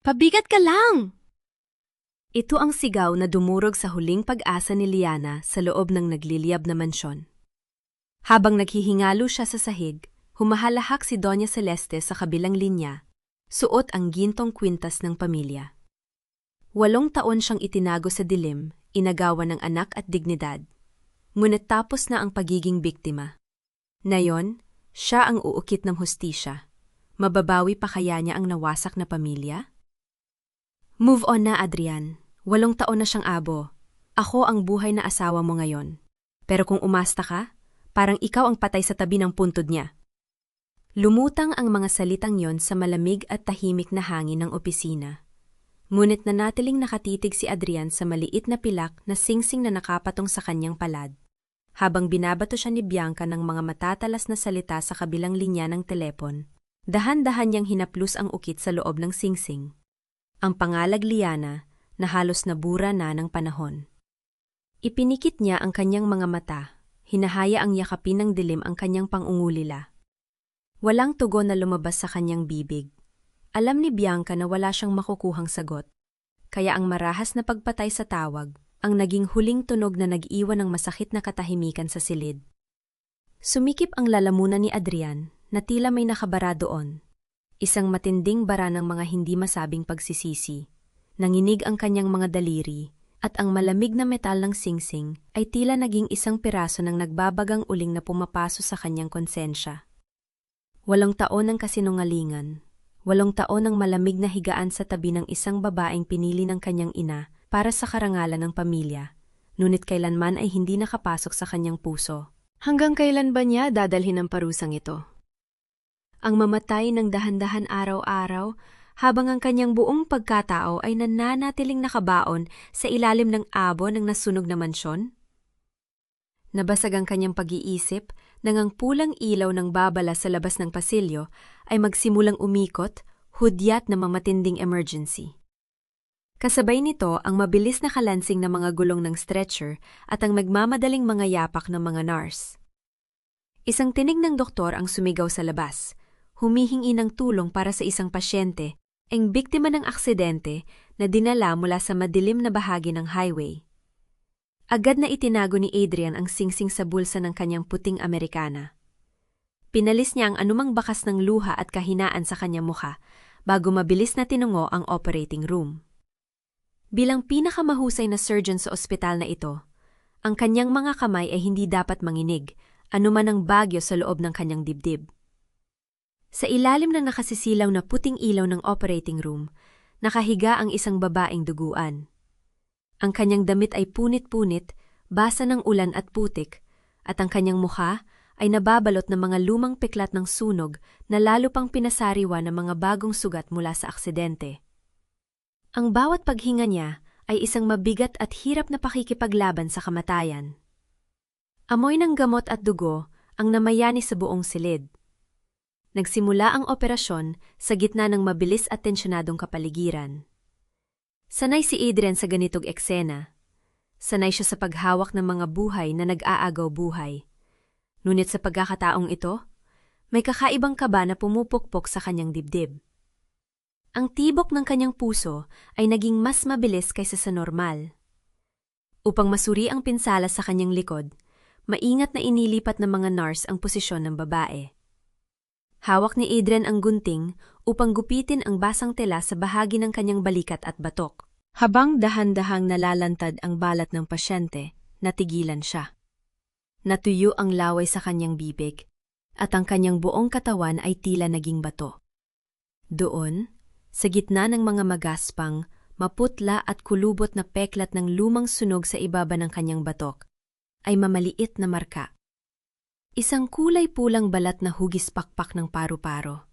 Pabigat ka lang! Ito ang sigaw na dumurog sa huling pag-asa ni Liana sa loob ng nagliliyab na mansyon. Habang naghihingalo siya sa sahig, humahalahak si Doña Celeste sa kabilang linya, suot ang gintong kwintas ng pamilya. 8 taon siyang itinago sa dilim, inagawan ng anak at dignidad. Ngunit tapos na ang pagiging biktima. Ngayon, siya ang uukit ng hustisya. Mababawi pa kaya niya ang nawasak na pamilya? Move on na, Adrian. 8 taon na siyang abo. Ako ang buhay na asawa mo ngayon. Pero kung umasta ka, parang ikaw ang patay sa tabi ng puntod niya. Lumutang ang mga salitang yon sa malamig at tahimik na hangin ng opisina. Ngunit nanatiling nakatitig si Adrian sa maliit na pilak na singsing na nakapatong sa kanyang palad. Habang binabato siya ni Bianca ng mga matatalas na salita sa kabilang linya ng telepon, dahan-dahan niyang hinaplos ang ukit sa loob ng singsing. Ang pangalag Liana na halos nabura na ng panahon. Ipinikit niya ang kanyang mga mata, hinahaya ang yakapin ng dilim ang kanyang pangungulila. Walang tugon na lumabas sa kanyang bibig. Alam ni Bianca na wala siyang makukuhang sagot, kaya ang marahas na pagpatay sa tawag ang naging huling tunog na nag-iwan ng masakit na katahimikan sa silid. Sumikip ang lalamunan ni Adrian na tila may nakabara doon. Isang matinding bara ng mga hindi masabing pagsisisi. Nanginig ang kanyang mga daliri, at ang malamig na metal ng singsing ay tila naging isang piraso ng nagbabagang uling na pumapaso sa kanyang konsensya. 8 taon ng kasinungalingan, 8 taon ng malamig na higaan sa tabi ng isang babaeng pinili ng kanyang ina para sa karangalan ng pamilya, ngunit kailanman ay hindi nakapasok sa kanyang puso. Hanggang kailan ba niya dadalhin ang parusang ito? Ang mamatay ng dahan-dahan araw-araw, habang ang kanyang buong pagkatao ay nananatiling nakabaon sa ilalim ng abo ng nasunog na mansyon? Nabasag ang kanyang pag-iisip nang ang pulang ilaw ng babala sa labas ng pasilyo ay magsimulang umikot, hudyat na mamatinding emergency. Kasabay nito ang mabilis na kalansing ng mga gulong ng stretcher at ang nagmamadaling mga yapak ng mga nurse. Isang tinig ng doktor ang sumigaw sa labas, humihingi ng tulong para sa isang pasyente ang biktima ng aksidente na dinala mula sa madilim na bahagi ng highway. Agad na itinago ni Adrian ang singsing sa bulsa ng kanyang puting Amerikana. Pinalis niya ang anumang bakas ng luha at kahinaan sa kanyang mukha bago mabilis na tinungo ang operating room. Bilang pinakamahusay na surgeon sa ospital na ito, ang kanyang mga kamay ay hindi dapat manginig, anuman ang bagyo sa loob ng kanyang dibdib. Sa ilalim ng nakasisilaw na puting ilaw ng operating room, nakahiga ang isang babaeng duguan. Ang kanyang damit ay punit-punit, basa ng ulan at putik, at ang kanyang mukha ay nababalot ng mga lumang piklat ng sunog na lalo pang pinasariwa ng mga bagong sugat mula sa aksidente. Ang bawat paghinga niya ay isang mabigat at hirap na pakikipaglaban sa kamatayan. Amoy ng gamot at dugo ang namayani sa buong silid. Nagsimula ang operasyon sa gitna ng mabilis at tensyonadong kapaligiran. Sanay si Adrian sa ganitong eksena. Sanay siya sa paghawak ng mga buhay na nag-aagaw buhay. Ngunit sa pagkakataong ito, may kakaibang kaba na pumupukpok sa kanyang dibdib. Ang tibok ng kanyang puso ay naging mas mabilis kaysa sa normal. Upang masuri ang pinsala sa kanyang likod, maingat na inilipat ng mga nurse ang posisyon ng babae. Hawak ni Adrian ang gunting upang gupitin ang basang tela sa bahagi ng kanyang balikat at batok. Habang dahan-dahang nalalantad ang balat ng pasyente, natigilan siya. Natuyo ang laway sa kanyang bibig, at ang kanyang buong katawan ay tila naging bato. Doon, sa gitna ng mga magaspang, maputla at kulubot na peklat ng lumang sunog sa ibaba ng kanyang batok, ay mamaliit na marka. Isang kulay pulang balat na hugis pakpak ng paru-paro.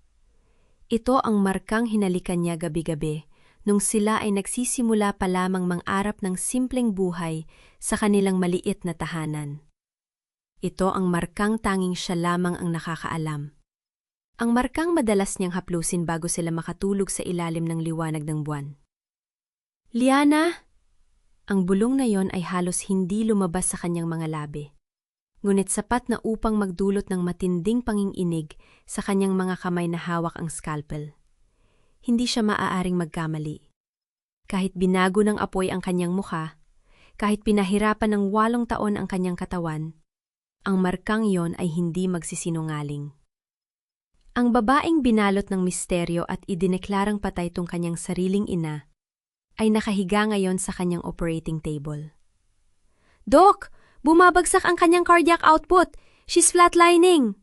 Ito ang markang hinalikan niya gabi-gabi nung sila ay nagsisimula pa lamang mangarap ng simpleng buhay sa kanilang maliit na tahanan. Ito ang markang tanging siya lamang ang nakakaalam. Ang markang madalas niyang haplusin bago sila makatulog sa ilalim ng liwanag ng buwan. Liana! Ang bulong na yon ay halos hindi lumabas sa kanyang mga labi. Ngunit sapat na upang magdulot ng matinding panginginig sa kanyang mga kamay na hawak ang scalpel. hindi siya maaaring magkamali. Kahit binago ng apoy ang kanyang mukha, kahit pinahirapan ng 8 taon ang kanyang katawan, ang markang yon ay hindi magsisinungaling. Ang babaeng binalot ng misteryo at idineklarang patay tong kanyang sariling ina ay nakahiga ngayon sa kanyang operating table. "Doc! Bumabagsak ang kanyang cardiac output! She's flatlining!"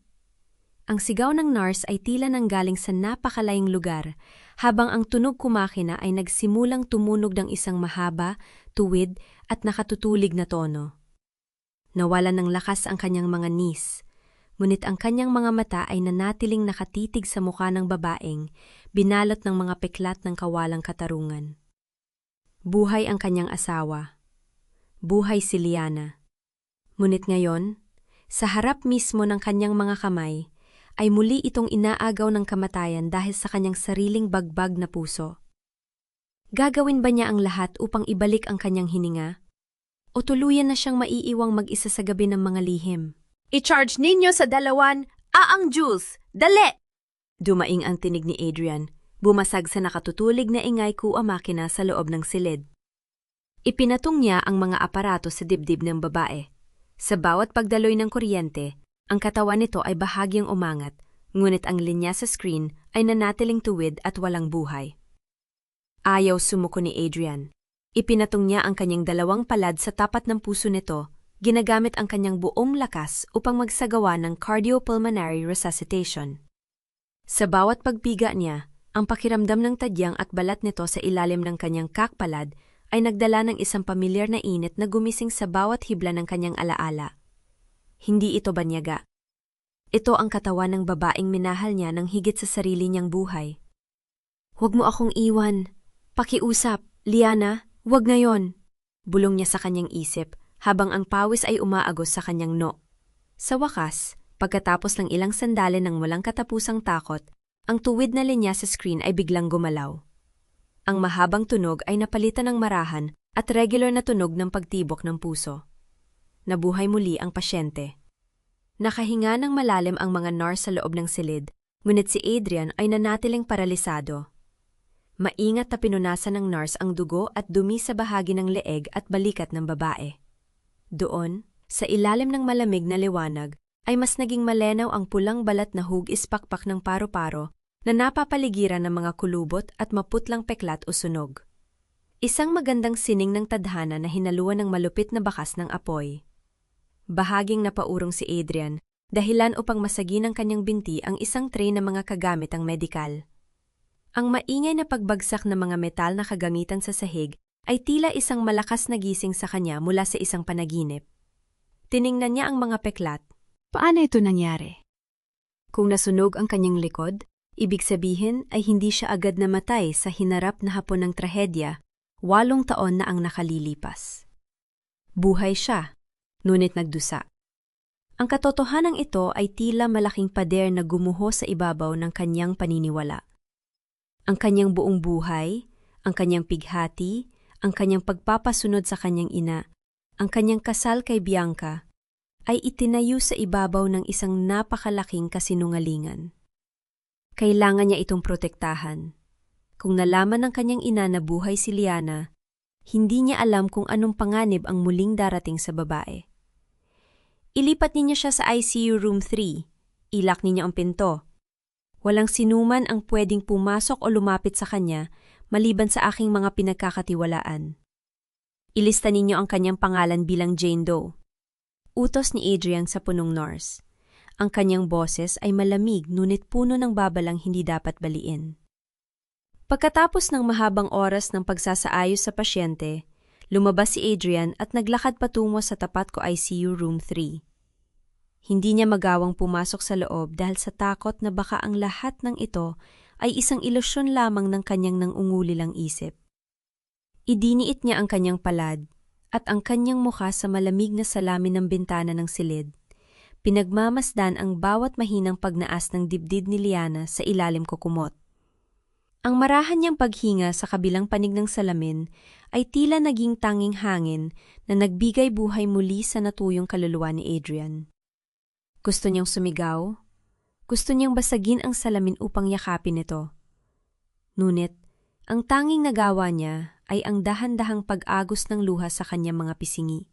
Ang sigaw ng nurse ay tila nanggaling sa napakalayong lugar, habang ang tunog kumakina ay nagsimulang tumunog ng isang mahaba, tuwid at nakatutulig na tono. Nawalan ng lakas ang kanyang mga knees, ngunit ang kanyang mga mata ay nanatiling nakatitig sa mukha ng babaeng, binalot ng mga peklat ng kawalang katarungan. Buhay ang kanyang asawa. Buhay si Liana. Ngunit ngayon, sa harap mismo ng kanyang mga kamay, ay muli itong inaagaw ng kamatayan dahil sa kanyang sariling bagbag na puso. Gagawin ba niya ang lahat upang ibalik ang kanyang hininga? O tuluyan na siyang maiiwang mag-isa sa gabi ng mga lihim? "I-charge ninyo sa 2 aang Jules! Dali!" Dumaing ang tinig ni Adrian, bumasag sa nakatutulig na ingay kuwa makina sa loob ng silid. Ipinatong niya ang mga aparato sa dibdib ng babae. Sa bawat pagdaloy ng kuryente, ang katawan nito ay bahagyang umangat, ngunit ang linya sa screen ay nanatiling tuwid at walang buhay. Ayaw sumuko ni Adrian. Ipinatong niya ang kanyang 2 palad sa tapat ng puso nito, ginagamit ang kanyang buong lakas upang magsagawa ng cardiopulmonary resuscitation. Sa bawat pagpiga niya, ang pakiramdam ng tadyang at balat nito sa ilalim ng kanyang kakpalad ay nagdala ng isang pamilyar na init na gumising sa bawat hibla ng kanyang alaala. Hindi ito banyaga. Ito ang katawan ng babaeng minahal niya ng higit sa sarili niyang buhay. "Huwag mo akong iwan. Pakiusap, Liana, huwag ngayon." Bulong niya sa kanyang isip habang ang pawis ay umaagos sa kanyang no. Sa wakas, pagkatapos ng ilang sandali ng walang katapusang takot, ang tuwid na linya sa screen ay biglang gumalaw. Ang mahabang tunog ay napalitan ng marahan at regular na tunog ng pagtibok ng puso. Nabuhay muli ang pasyente. Nakahinga ng malalim ang mga nurse sa loob ng silid, ngunit si Adrian ay nanatiling paralisado. Maingat na pinunasan ng nurse ang dugo at dumi sa bahagi ng leeg at balikat ng babae. Doon, sa ilalim ng malamig na liwanag, ay mas naging malinaw ang pulang balat na hugis-pakpak ng paro-paro na napapaligiran ng mga kulubot at maputlang peklat o sunog. Isang magandang sining ng tadhana na hinaluan ng malupit na bakas ng apoy. Bahaging napaurong si Adrian, dahilan upang masagin ng kanyang binti ang isang tray na mga kagamitang medikal. Ang maingay na pagbagsak ng mga metal na kagamitan sa sahig ay tila isang malakas na gising sa kanya mula sa isang panaginip. Tiningnan niya ang mga peklat. Paano ito nangyari? Kung nasunog ang kanyang likod, ibig sabihin ay hindi siya agad namatay sa hinarap na hapon ng trahedya, 8 taon na ang nakalilipas. Buhay siya, ngunit nagdusa. Ang katotohanan ito ay tila malaking pader na gumuho sa ibabaw ng kanyang paniniwala. Ang kanyang buong buhay, ang kanyang pighati, ang kanyang pagpapasunod sa kanyang ina, ang kanyang kasal kay Bianca, ay itinayo sa ibabaw ng isang napakalaking kasinungalingan. Kailangan niya itong protektahan. Kung nalaman ng kanyang ina na buhay si Liana, hindi niya alam kung anong panganib ang muling darating sa babae. Ilipat ninyo siya sa ICU Room 3. Ilak ninyo ang pinto. Walang sinuman ang pwedeng pumasok o lumapit sa kanya maliban sa aking mga pinagkakatiwalaan. Ilista ninyo ang kanyang pangalan bilang Jane Doe. Utos ni Adrian sa punong nurse. Ang kanyang boses ay malamig ngunit puno ng babalang hindi dapat baliin. Pagkatapos ng mahabang oras ng pagsasaayos sa pasyente, lumabas si Adrian at naglakad patungo sa tapat ko ICU Room 3. Hindi niya magawang pumasok sa loob dahil sa takot na baka ang lahat ng ito ay isang ilusyon lamang ng kanyang nangungulilang isip. Idiniit niya ang kanyang palad at ang kanyang mukha sa malamig na salamin ng bintana ng silid. Pinagmamasdan ang bawat mahinang pagnaas ng dibdib ni Liana sa ilalim ko kumot. Ang marahan niyang paghinga sa kabilang panig ng salamin ay tila naging tanging hangin na nagbigay buhay muli sa natuyong kaluluwa ni Adrian. Gusto niyang sumigaw. Gusto niyang basagin ang salamin upang yakapin ito. Ngunit, ang tanging nagawa niya ay ang dahan-dahang pag-agos ng luha sa kanyang mga pisingi.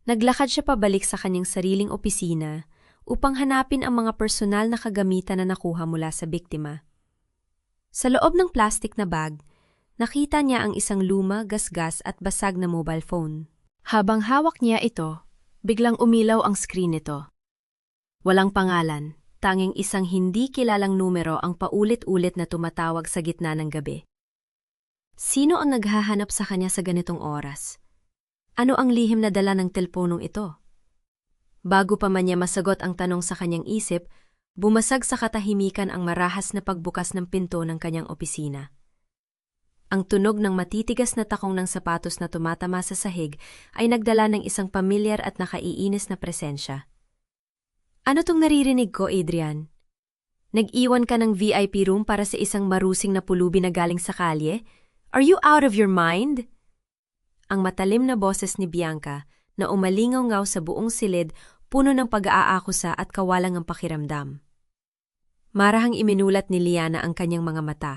Naglakad siya pabalik sa kanyang sariling opisina upang hanapin ang mga personal na kagamitan na nakuha mula sa biktima. Sa loob ng plastic na bag, nakita niya ang isang luma, gasgas at basag na mobile phone. Habang hawak niya ito, biglang umilaw ang screen nito. Walang pangalan, tanging isang hindi kilalang numero ang paulit-ulit na tumatawag sa gitna ng gabi. Sino ang naghahanap sa kanya sa ganitong oras? Ano ang lihim na dala ng teleponong ito? Bago pa man niya masagot ang tanong sa kanyang isip, bumasag sa katahimikan ang marahas na pagbukas ng pinto ng kanyang opisina. Ang tunog ng matitigas na takong ng sapatos na tumatama sa sahig ay nagdala ng isang pamilyar at nakaiinis na presensya. Ano tong naririnig ko, Adrian? Nag-iwan ka ng VIP room para sa isang marusing na pulubi na galing sa kalye? Are you out of your mind? Ang matalim na boses ni Bianca na umalingaw-ngaw sa buong silid, puno ng pag-aakusa at kawalang ang pakiramdam. Marahang iminulat ni Liana ang kanyang mga mata.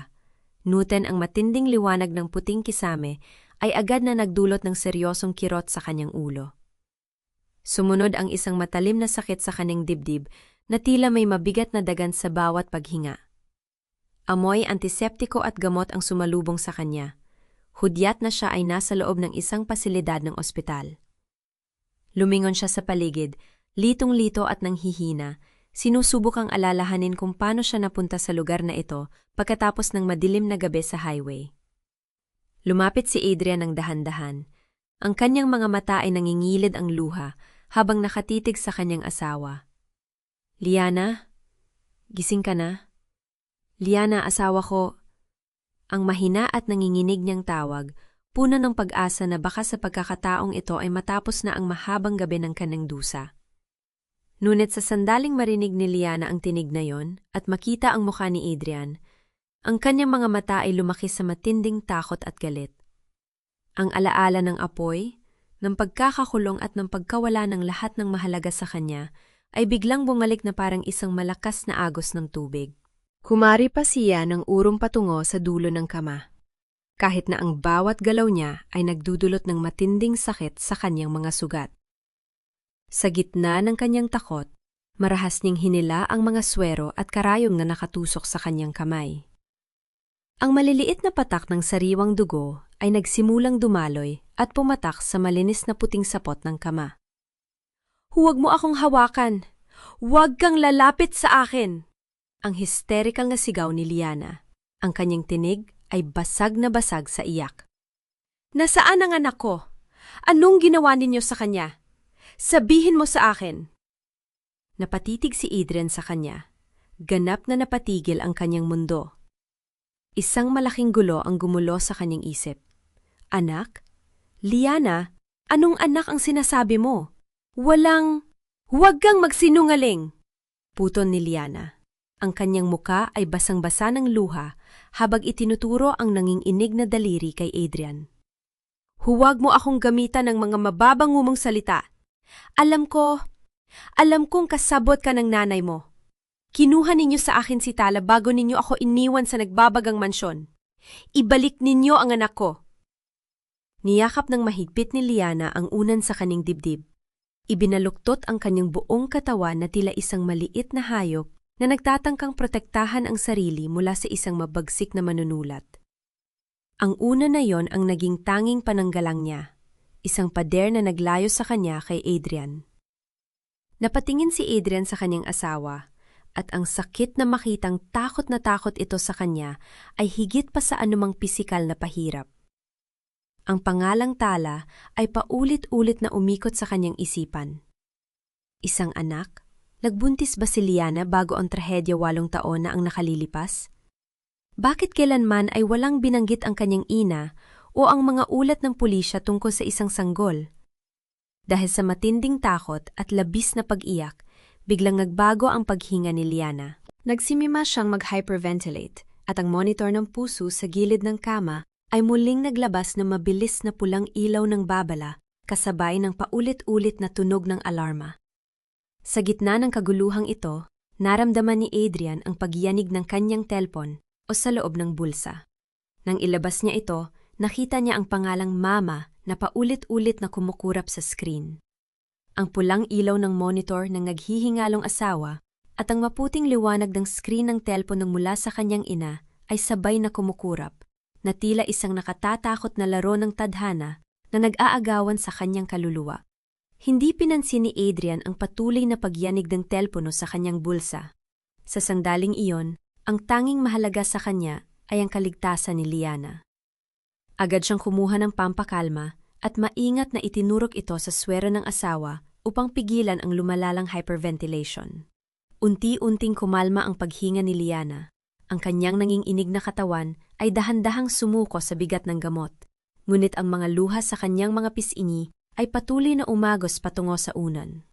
Nuten ang matinding liwanag ng puting kisame ay agad na nagdulot ng seryosong kirot sa kanyang ulo. Sumunod ang isang matalim na sakit sa kanyang dibdib na tila may mabigat na dagan sa bawat paghinga. Amoy antiseptiko at gamot ang sumalubong sa kanya. Hudyat na siya ay nasa loob ng isang pasilidad ng ospital. Lumingon siya sa paligid, litong-lito at nanghihina, sinusubukang alalahanin kung paano siya napunta sa lugar na ito pagkatapos ng madilim na gabi sa highway. Lumapit si Adrian ng dahan-dahan. Ang kanyang mga mata ay nangingilid ang luha habang nakatitig sa kanyang asawa. Liana, gising ka na? Liana, asawa ko. Ang mahina at nanginginig niyang tawag, puno ng pag-asa na baka sa pagkakataong ito ay matapos na ang mahabang gabi ng kanyang dusa. Ngunit sa sandaling marinig ni Liana ang tinig na yon at makita ang mukha ni Adrian, ang kanyang mga mata ay lumaki sa matinding takot at galit. Ang alaala ng apoy, ng pagkakakulong at ng pagkawala ng lahat ng mahalaga sa kanya ay biglang bumalik na parang isang malakas na agos ng tubig. Kumari pa siya ng urong patungo sa dulo ng kama, kahit na ang bawat galaw niya ay nagdudulot ng matinding sakit sa kanyang mga sugat. Sa gitna ng kanyang takot, marahas niyang hinila ang mga swero at karayom na nakatusok sa kanyang kamay. Ang maliliit na patak ng sariwang dugo ay nagsimulang dumaloy at pumatak sa malinis na puting sapot ng kama. "Huwag mo akong hawakan! Huwag kang lalapit sa akin!" Ang hysterical na sigaw ni Liana. Ang kanyang tinig ay basag na basag sa iyak. "Nasaan ang anak ko? Anong ginawa ninyo sa kanya? Sabihin mo sa akin!" Napatitig si Adrian sa kanya. Ganap na napatigil ang kanyang mundo. Isang malaking gulo ang gumulo sa kanyang isip. "Anak? Liana, anong anak ang sinasabi mo? Huwag kang magsinungaling!" Puton ni Liana. Ang kanyang muka ay basang-basa ng luha habang itinuturo ang nanginginig na daliri kay Adrian. "Huwag mo akong gamitan ng mga mababangumong salita. Alam kong kasabot ka ng nanay mo. Kinuha ninyo sa akin si Tala bago ninyo ako iniwan sa nagbabagang mansyon. Ibalik ninyo ang anak ko." Niyakap ng mahigpit ni Liana ang unan sa kanyang dibdib. Ibinaluktot ang kanyang buong katawan na tila isang maliit na hayop na nagtatangkang protektahan ang sarili mula sa isang mabagsik na manunulat. Ang una na yon ang naging tanging pananggalang niya, isang pader na naglayo sa kanya kay Adrian. Napatingin si Adrian sa kanyang asawa, at ang sakit na makitang takot na takot ito sa kanya ay higit pa sa anumang pisikal na pahirap. Ang pangalang Tala ay paulit-ulit na umikot sa kanyang isipan. Isang anak? Nagbuntis ba si Liana bago ang trahedya 8 taon na ang nakalilipas? Bakit kailanman ay walang binanggit ang kanyang ina o ang mga ulat ng pulisya tungkol sa isang sanggol? Dahil sa matinding takot at labis na pag-iyak, biglang nagbago ang paghinga ni Liana. Nagsimima siyang mag-hyperventilate at ang monitor ng puso sa gilid ng kama ay muling naglabas ng mabilis na pulang ilaw ng babala kasabay ng paulit-ulit na tunog ng alarma. Sa gitna ng kaguluhang ito, naramdaman ni Adrian ang pagyanig ng kanyang telpon o sa loob ng bulsa. Nang ilabas niya ito, nakita niya ang pangalang Mama na paulit-ulit na kumukurap sa screen. Ang pulang ilaw ng monitor ng naghihingalong asawa at ang maputing liwanag ng screen ng telepono mula sa kanyang ina ay sabay na kumukurap, na tila isang nakatatakot na laro ng tadhana na nag-aagawan sa kanyang kaluluwa. Hindi pinansin ni Adrian ang patuloy na pagyanig ng telepono sa kanyang bulsa. Sa sandaling iyon, ang tanging mahalaga sa kanya ay ang kaligtasan ni Liana. Agad siyang kumuha ng pampakalma at maingat na itinurok ito sa swero ng asawa upang pigilan ang lumalalang hyperventilation. Unti-unting kumalma ang paghinga ni Liana. Ang kanyang nanginginig na katawan ay dahan-dahang sumuko sa bigat ng gamot, ngunit ang mga luha sa kanyang mga pisngi ay patuloy na umagos patungo sa unan.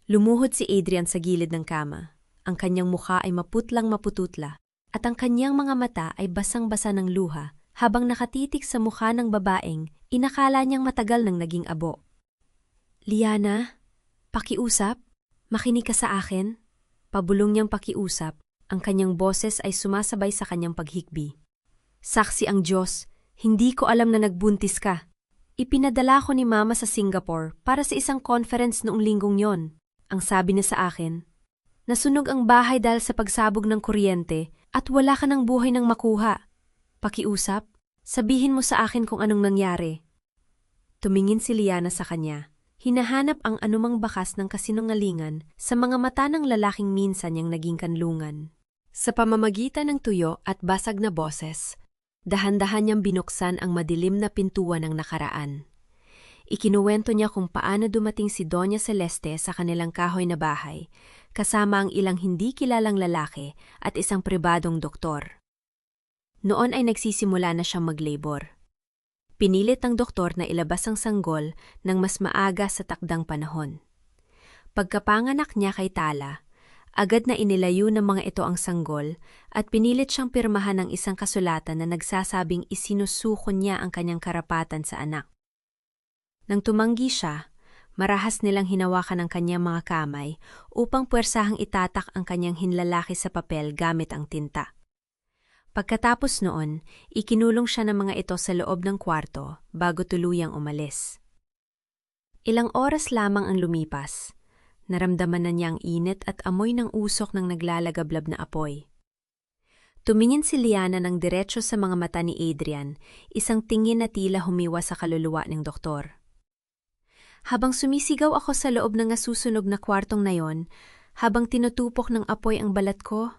Lumuhod si Adrian sa gilid ng kama. Ang kanyang mukha ay maputlang mapututla at ang kanyang mga mata ay basang-basa ng luha habang nakatitik sa mukha ng babaeng inakala niyang matagal nang naging abo. "Liana, pakiusap, makinig ka sa akin." Pabulong niyang pakiusap, ang kanyang boses ay sumasabay sa kanyang paghikbi. "Saksi ang Diyos, hindi ko alam na nagbuntis ka. Ipinadala ko ni Mama sa Singapore para sa isang conference noong linggong yon. Ang sabi niya sa akin, nasunog ang bahay dahil sa pagsabog ng kuryente at wala ka ng buhay nang makuha. Pakiusap, sabihin mo sa akin kung anong nangyari." Tumingin si Liana sa kanya. Hinahanap ang anumang bakas ng kasinungalingan sa mga mata ng lalaking minsan niyang naging kanlungan. Sa pamamagitan ng tuyo at basag na boses, dahan-dahan niyang binuksan ang madilim na pintuan ng nakaraan. Ikinuwento niya kung paano dumating si Doña Celeste sa kanilang kahoy na bahay, kasama ang ilang hindi kilalang lalaki at isang pribadong doktor. Noon ay nagsisimula na siyang mag-labor. Pinilit ng doktor na ilabas ang sanggol ng mas maaga sa takdang panahon. Pagkapanganak niya kay Tala, agad na inilayo ng mga ito ang sanggol at pinilit siyang pirmahan ng isang kasulatan na nagsasabing isinusuko niya ang kanyang karapatan sa anak. Nang tumanggi siya, marahas nilang hinawakan ang kanyang mga kamay upang puwersahang itatak ang kanyang hinlalaki sa papel gamit ang tinta. Pagkatapos noon, ikinulong siya ng mga ito sa loob ng kwarto bago tuluyang umalis. Ilang oras lamang ang lumipas. Naramdaman na niya ang init at amoy ng usok ng naglalagablab na apoy. Tumingin si Liana ng diretso sa mga mata ni Adrian, isang tingin na tila humiwa sa kaluluwa ng doktor. Habang sumisigaw ako sa loob ng nasusunog na kwartong na yon, habang tinutupok ng apoy ang balat ko,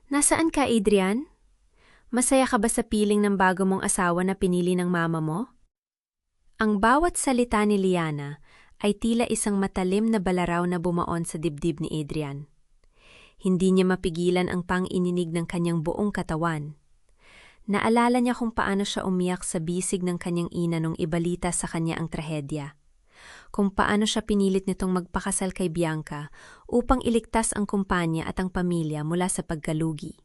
"Nasaan ka, Adrian? Masaya ka ba sa piling ng bago mong asawa na pinili ng mama mo?" Ang bawat salita ni Liana ay tila isang matalim na balaraw na bumaon sa dibdib ni Adrian. Hindi niya mapigilan ang pang-ininig ng kanyang buong katawan. Naalala niya kung paano siya umiyak sa bisig ng kanyang ina nung ibalita sa kanya ang trahedya. Kung paano siya pinilit nitong magpakasal kay Bianca upang iligtas ang kumpanya at ang pamilya mula sa pagkalugi.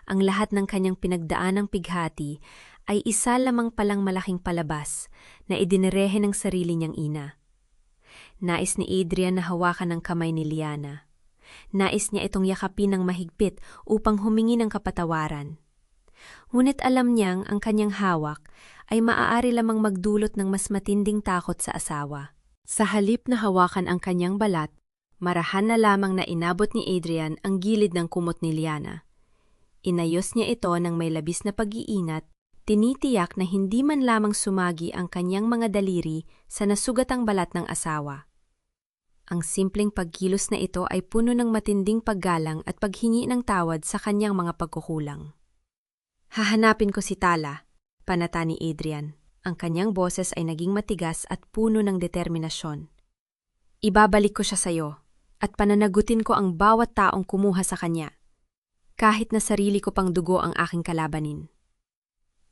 Ang lahat ng kanyang pinagdaanang pighati ay isa lamang palang malaking palabas na idinirehe ng sarili niyang ina. Nais ni Adrian na hawakan ang kamay ni Liana. Nais niya itong yakapin ng mahigpit upang humingi ng kapatawaran. Ngunit alam niyang ang kanyang hawak ay maaari lamang magdulot ng mas matinding takot sa asawa. Sa halip na hawakan ang kanyang balat, marahan na lamang na inabot ni Adrian ang gilid ng kumot ni Liana. Inayos niya ito ng may labis na pag-iinat, tinitiyak na hindi man lamang sumagi ang kanyang mga daliri sa nasugatang balat ng asawa. Ang simpleng pagkilos na ito ay puno ng matinding paggalang at paghingi ng tawad sa kanyang mga pagkukulang. "Hahanapin ko si Tala," panata ni Adrian. Ang kanyang boses ay naging matigas at puno ng determinasyon. "Ibabalik ko siya sa'yo at pananagutin ko ang bawat taong kumuha sa kanya, kahit na sarili ko pang dugo ang aking kalabanin."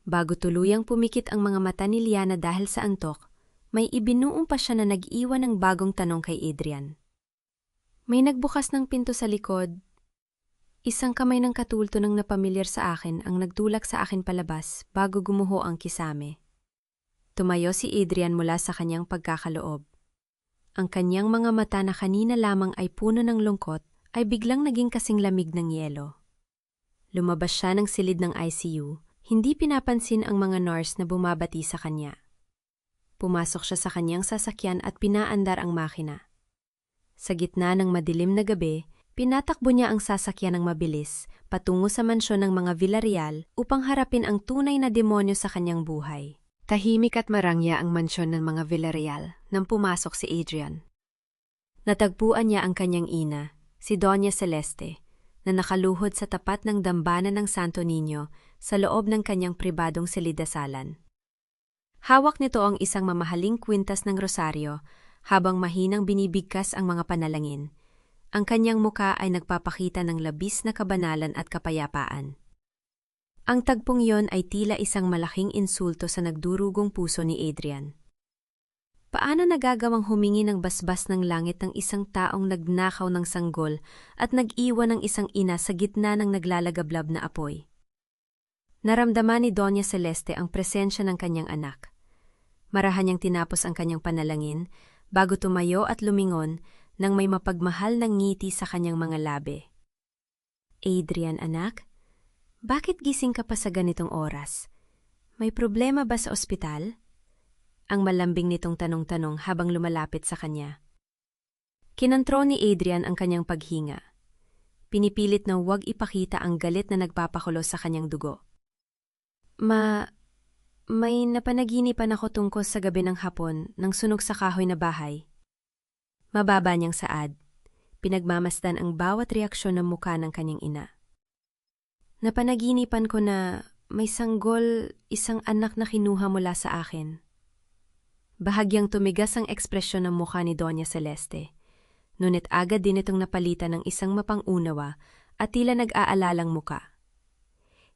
Bago tuluyang pumikit ang mga mata ni Liana dahil sa antok, may ibinuong pa siya na nag-iwan ng bagong tanong kay Adrian. May nagbukas ng pinto sa likod. Isang kamay ng katulto ng napamilyar sa akin ang nagtulak sa akin palabas bago gumuho ang kisame. Tumayo si Adrian mula sa kanyang pagkakaloob. Ang kanyang mga mata na kanina lamang ay puno ng lungkot ay biglang naging kasing lamig ng yelo. Lumabas siya ng silid ng ICU, hindi pinapansin ang mga nurse na bumabati sa kanya. Pumasok siya sa kanyang sasakyan at pinaandar ang makina. Sa gitna ng madilim na gabi, pinatakbo niya ang sasakyan ng mabilis patungo sa mansyon ng mga Villarreal upang harapin ang tunay na demonyo sa kanyang buhay. Tahimik at marangya ang mansyon ng mga Villarreal nang pumasok si Adrian. Natagpuan niya ang kanyang ina, si Doña Celeste, na nakaluhod sa tapat ng dambana ng Santo Niño sa loob ng kanyang pribadong selidasalan. Hawak nito ang isang mamahaling kwintas ng rosaryo habang mahinang binibigkas ang mga panalangin. Ang kanyang muka ay nagpapakita ng labis na kabanalan at kapayapaan. Ang tagpong yon ay tila isang malaking insulto sa nagdurugong puso ni Adrian. Paano nagagawang humingi ng basbas ng langit ng isang taong nagnakaw ng sanggol at nag-iwan ng isang ina sa gitna ng naglalagablab na apoy? Naramdaman ni Doña Celeste ang presensya ng kanyang anak. Marahan niyang tinapos ang kanyang panalangin bago tumayo at lumingon nang may mapagmahal ng ngiti sa kanyang mga labi. Adrian, anak, bakit gising ka pa sa ganitong oras? May problema ba sa ospital? Ang malambing nitong tanong-tanong habang lumalapit sa kanya. Kinontrol ni Adrian ang kanyang paghinga. Pinipilit na huwag ipakita ang galit na nagpapakulo sa kanyang dugo. May napanaginipan ako tungkol sa gabi ng hapon nang sunog sa kahoy na bahay. Mababa niyang saad. Pinagmamasdan ang bawat reaksyon ng muka ng kanyang ina. Napanaginipan ko na may sanggol isang anak na kinuha mula sa akin. Bahagyang tumigas ang ekspresyon ng mukha ni Doña Celeste. Ngunit agad din itong napalitan ng isang mapang-unawa at tila nag-aalalang muka.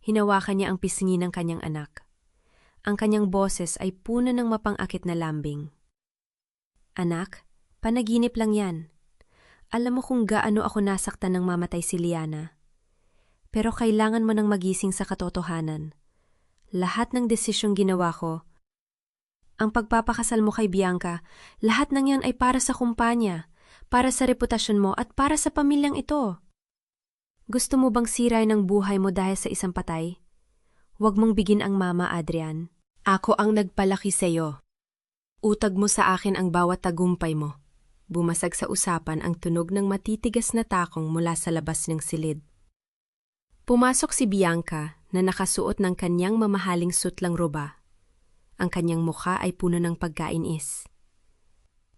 Hinawakan niya ang pisngi ng kanyang anak. Ang kanyang boses ay puno ng mapang-akit na lambing. Anak, panaginip lang yan. Alam mo kung gaano ako nasaktan nang mamatay si Liana. Pero kailangan mo nang magising sa katotohanan. Lahat ng desisyong ginawa ko, ang pagpapakasal mo kay Bianca, lahat ng yan ay para sa kumpanya, para sa reputasyon mo at para sa pamilyang ito. Gusto mo bang sirain ang buhay mo dahil sa isang patay? Huwag mong bigin ang mama, Adrian. Ako ang nagpalaki sa iyo. Utag mo sa akin ang bawat tagumpay mo. Bumasag sa usapan ang tunog ng matitigas na takong mula sa labas ng silid. Pumasok si Bianca na nakasuot ng kanyang mamahaling sutlang roba. Ang kanyang mukha ay puno ng pagkainis.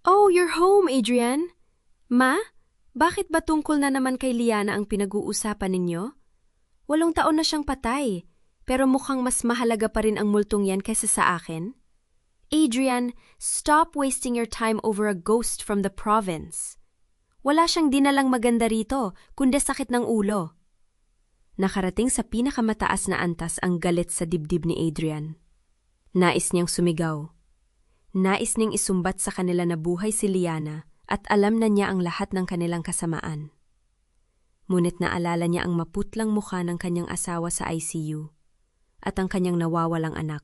Oh, you're home, Adrian! Ma, bakit ba tungkol na naman kay Liana ang pinag-uusapan ninyo? 8 taon na siyang patay. Pero mukhang mas mahalaga pa rin ang multong yan kaysa sa akin. Adrian, stop wasting your time over a ghost from the province. Wala siyang dinalang maganda rito, kundi sakit ng ulo. Nakarating sa pinakamataas na antas ang galit sa dibdib ni Adrian. Nais niyang sumigaw. Nais niyang isumbat sa kanila na buhay si Liana at alam na niya ang lahat ng kanilang kasamaan. Ngunit naalala niya ang maputlang mukha ng kanyang asawa sa ICU. At ang kanyang nawawalang anak.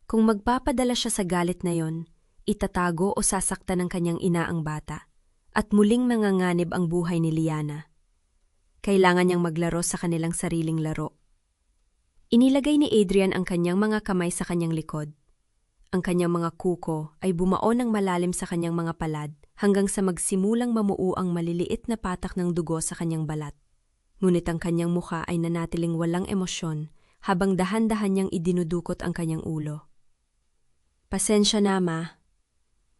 Kung magpapadala siya sa galit na yon, itatago o sasaktan ng kanyang ina ang bata, at muling manganganib ang buhay ni Liana. Kailangan niyang maglaro sa kanilang sariling laro. Inilagay ni Adrian ang kanyang mga kamay sa kanyang likod. Ang kanyang mga kuko ay bumaon ng malalim sa kanyang mga palad hanggang sa magsimulang mamuo ang maliliit na patak ng dugo sa kanyang balat. Ngunit ang kanyang mukha ay nanatiling walang emosyon habang dahan-dahan niyang idinudukot ang kanyang ulo. Pasensya na, Ma.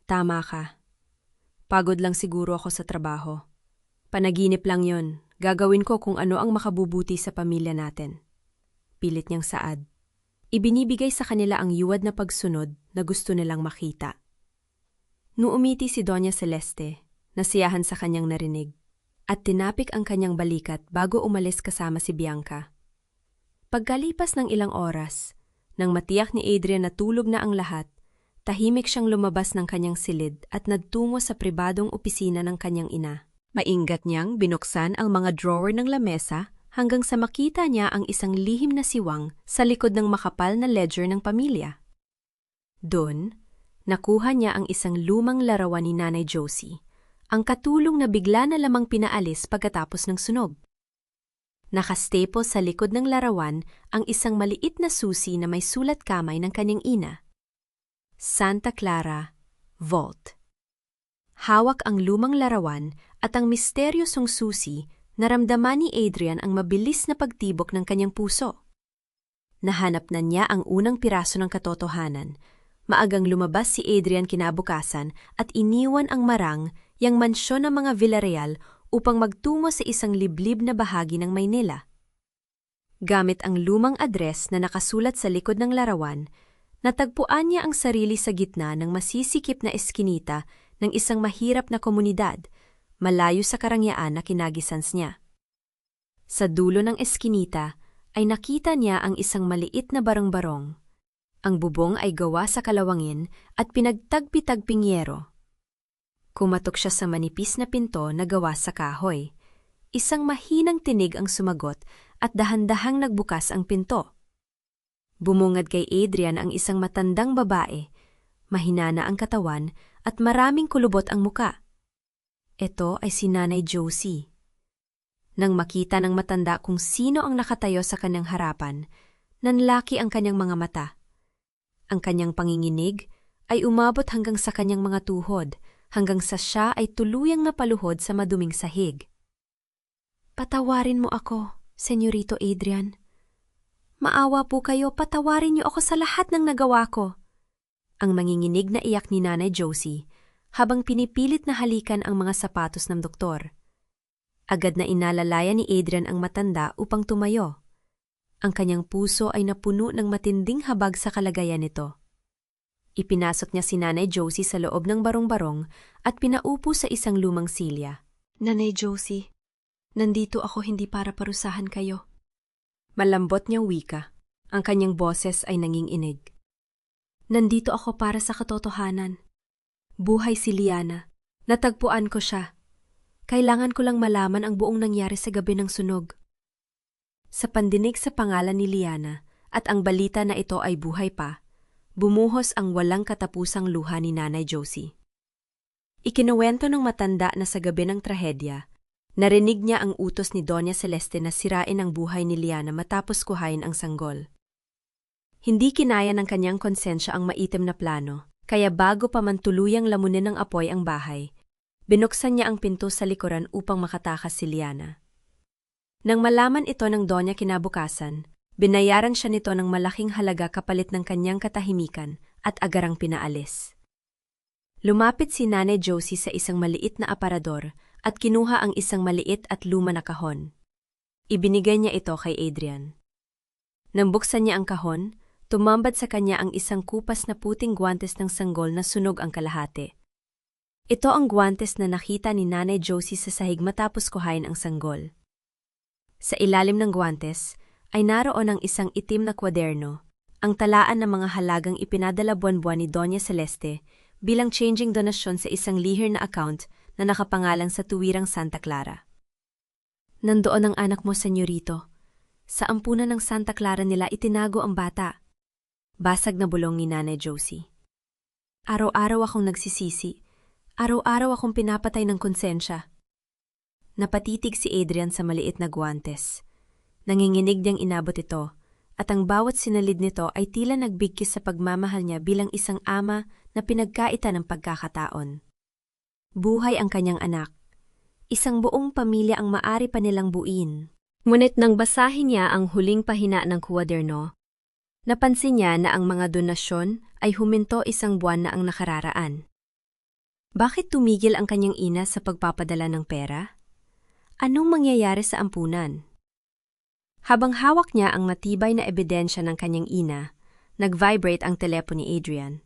Tama ka. Pagod lang siguro ako sa trabaho. Panaginip lang yon. Gagawin ko kung ano ang makabubuti sa pamilya natin. Pilit niyang saad. Ibinibigay sa kanila ang yuwad na pagsunod na gusto nilang makita. Nuumiti si Doña Celeste, nasiyahan sa kanyang narinig, at tinapik ang kanyang balikat bago umalis kasama si Bianca. Pagkalipas ng ilang oras, nang matiyak ni Adrian na tulog na ang lahat, tahimik siyang lumabas ng kanyang silid at nagtungo sa pribadong opisina ng kanyang ina. Maingat niyang binuksan ang mga drawer ng lamesa hanggang sa makita niya ang isang lihim na siwang sa likod ng makapal na ledger ng pamilya. Doon, nakuha niya ang isang lumang larawan ni Nanay Josie, ang katulong na bigla na lamang pinaalis pagkatapos ng sunog. Nakastaple sa likod ng larawan ang isang maliit na susi na may sulat kamay ng kanyang ina. Santa Clara Vault. Hawak ang lumang larawan at ang misteryosong susi, naramdaman ni Adrian ang mabilis na pagtibok ng kanyang puso. Nahanap na niya ang unang piraso ng katotohanan. Maagang lumabas si Adrian kinabukasan at iniwan ang marang, yang mansyon ng mga Villarreal upang magtungo sa isang liblib na bahagi ng Maynila. Gamit ang lumang address na nakasulat sa likod ng larawan, natagpuan niya ang sarili sa gitna ng masisikip na eskinita ng isang mahirap na komunidad, malayo sa karangyaan na kinagisans niya. Sa dulo ng eskinita ay nakita niya ang isang maliit na barong-barong. Ang bubong ay gawa sa kalawangin at pinagtagpi-tagping yero. Kumatok siya sa manipis na pinto na gawa sa kahoy. Isang mahinang tinig ang sumagot at dahan-dahang nagbukas ang pinto. Bumungad kay Adrian ang isang matandang babae, mahinana ang katawan at maraming kulubot ang muka. Ito ay si Nanay Josie. Nang makita ng matanda kung sino ang nakatayo sa kanyang harapan, nanlaki ang kanyang mga mata. Ang kanyang panginginig ay umabot hanggang sa kanyang mga tuhod, hanggang sa siya ay tuluyang napaluhod sa maduming sahig. Patawarin mo ako, Senyorito Adrian. Maawa po kayo, patawarin niyo ako sa lahat ng nagawa ko. Ang manginginig na iyak ni Nanay Josie habang pinipilit na halikan ang mga sapatos ng doktor. Agad na inalalaya ni Adrian ang matanda upang tumayo. Ang kanyang puso ay napuno ng matinding habag sa kalagayan nito. Ipinasok niya si Nanay Josie sa loob ng barong-barong at pinaupo sa isang lumang silya. Nanay Josie, nandito ako hindi para parusahan kayo. Malambot niyang wika. Ang kanyang boses ay nanginginig. Nandito ako para sa katotohanan. Buhay si Liana. Natagpuan ko siya. Kailangan ko lang malaman ang buong nangyari sa gabi ng sunog. Sa pandinig sa pangalan ni Liana at ang balita na ito ay buhay pa, bumuhos ang walang katapusang luha ni Nanay Josie. Ikinuwento ng matanda na sa gabi ng trahedya, narinig niya ang utos ni Doña Celeste na sirain ang buhay ni Liana matapos kuhain ang sanggol. Hindi kinaya ng kanyang konsensya ang maitim na plano, kaya bago pa man tuluyang lamunin ng apoy ang bahay, binuksan niya ang pinto sa likuran upang makatakas si Liana. Nang malaman ito ng Donya kinabukasan, binayaran siya nito ng malaking halaga kapalit ng kanyang katahimikan at agarang pinaalis. Lumapit si Nanay Josie sa isang maliit na aparador at kinuha ang isang maliit at luma na kahon. Ibinigay niya ito kay Adrian. Nang buksan niya ang kahon, tumambad sa kanya ang isang kupas na puting guwantes ng sanggol na sunog ang kalahati. Ito ang guwantes na nakita ni Nanay Josie sa sahig matapos kuhain ang sanggol. Sa ilalim ng guwantes ay naroon ang isang itim na kwaderno, ang talaan ng mga halagang ipinadala buwan-buwan ni Doña Celeste bilang changing donasyon sa isang lihir na account na nakapangalang sa tuwirang Santa Clara. Nandoon ang anak mo, Senyorito. Sa ampunan ng Santa Clara nila itinago ang bata. Basag na bulong ni Nanay Josie. Araw-araw akong nagsisisi. Araw-araw akong pinapatay ng konsensya. Napatitig si Adrian sa maliit na guwantes. Nanginginig niyang inabot ito, at ang bawat sinalid nito ay tila nagbigkis sa pagmamahal niya bilang isang ama na pinagkaitan ng pagkakataon. Buhay ang kanyang anak. Isang buong pamilya ang maari pa nilang buuin. Ngunit nang basahin niya ang huling pahina ng kwaderno, napansin niya na ang mga donasyon ay huminto isang buwan na ang nakararaan. Bakit tumigil ang kanyang ina sa pagpapadala ng pera? Anong mangyayari sa ampunan? Habang hawak niya ang matibay na ebidensya ng kanyang ina, nag-vibrate ang telepono ni Adrian.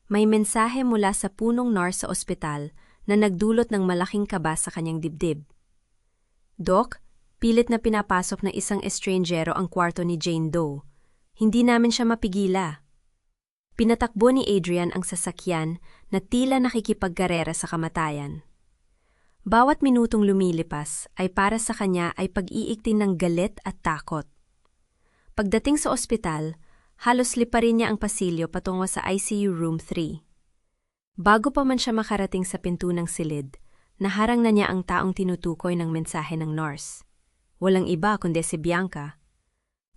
May mensahe mula sa punong nurse sa ospital na nagdulot ng malaking kaba sa kanyang dibdib. Doc, pilit na pinapasok ng isang estrangjero ang kwarto ni Jane Doe. Hindi namin siya mapigila. Pinatakbo ni Adrian ang sasakyan na tila nakikipagkarera sa kamatayan. Bawat minutong lumilipas ay para sa kanya ay pag-iigting ng galit at takot. Pagdating sa ospital, halos liparin niya ang pasilyo patungo sa ICU Room 3. Bago pa man siya makarating sa pinto ng silid, naharang na niya ang taong tinutukoy ng mensahe ng nurse. Walang iba kundi si Bianca.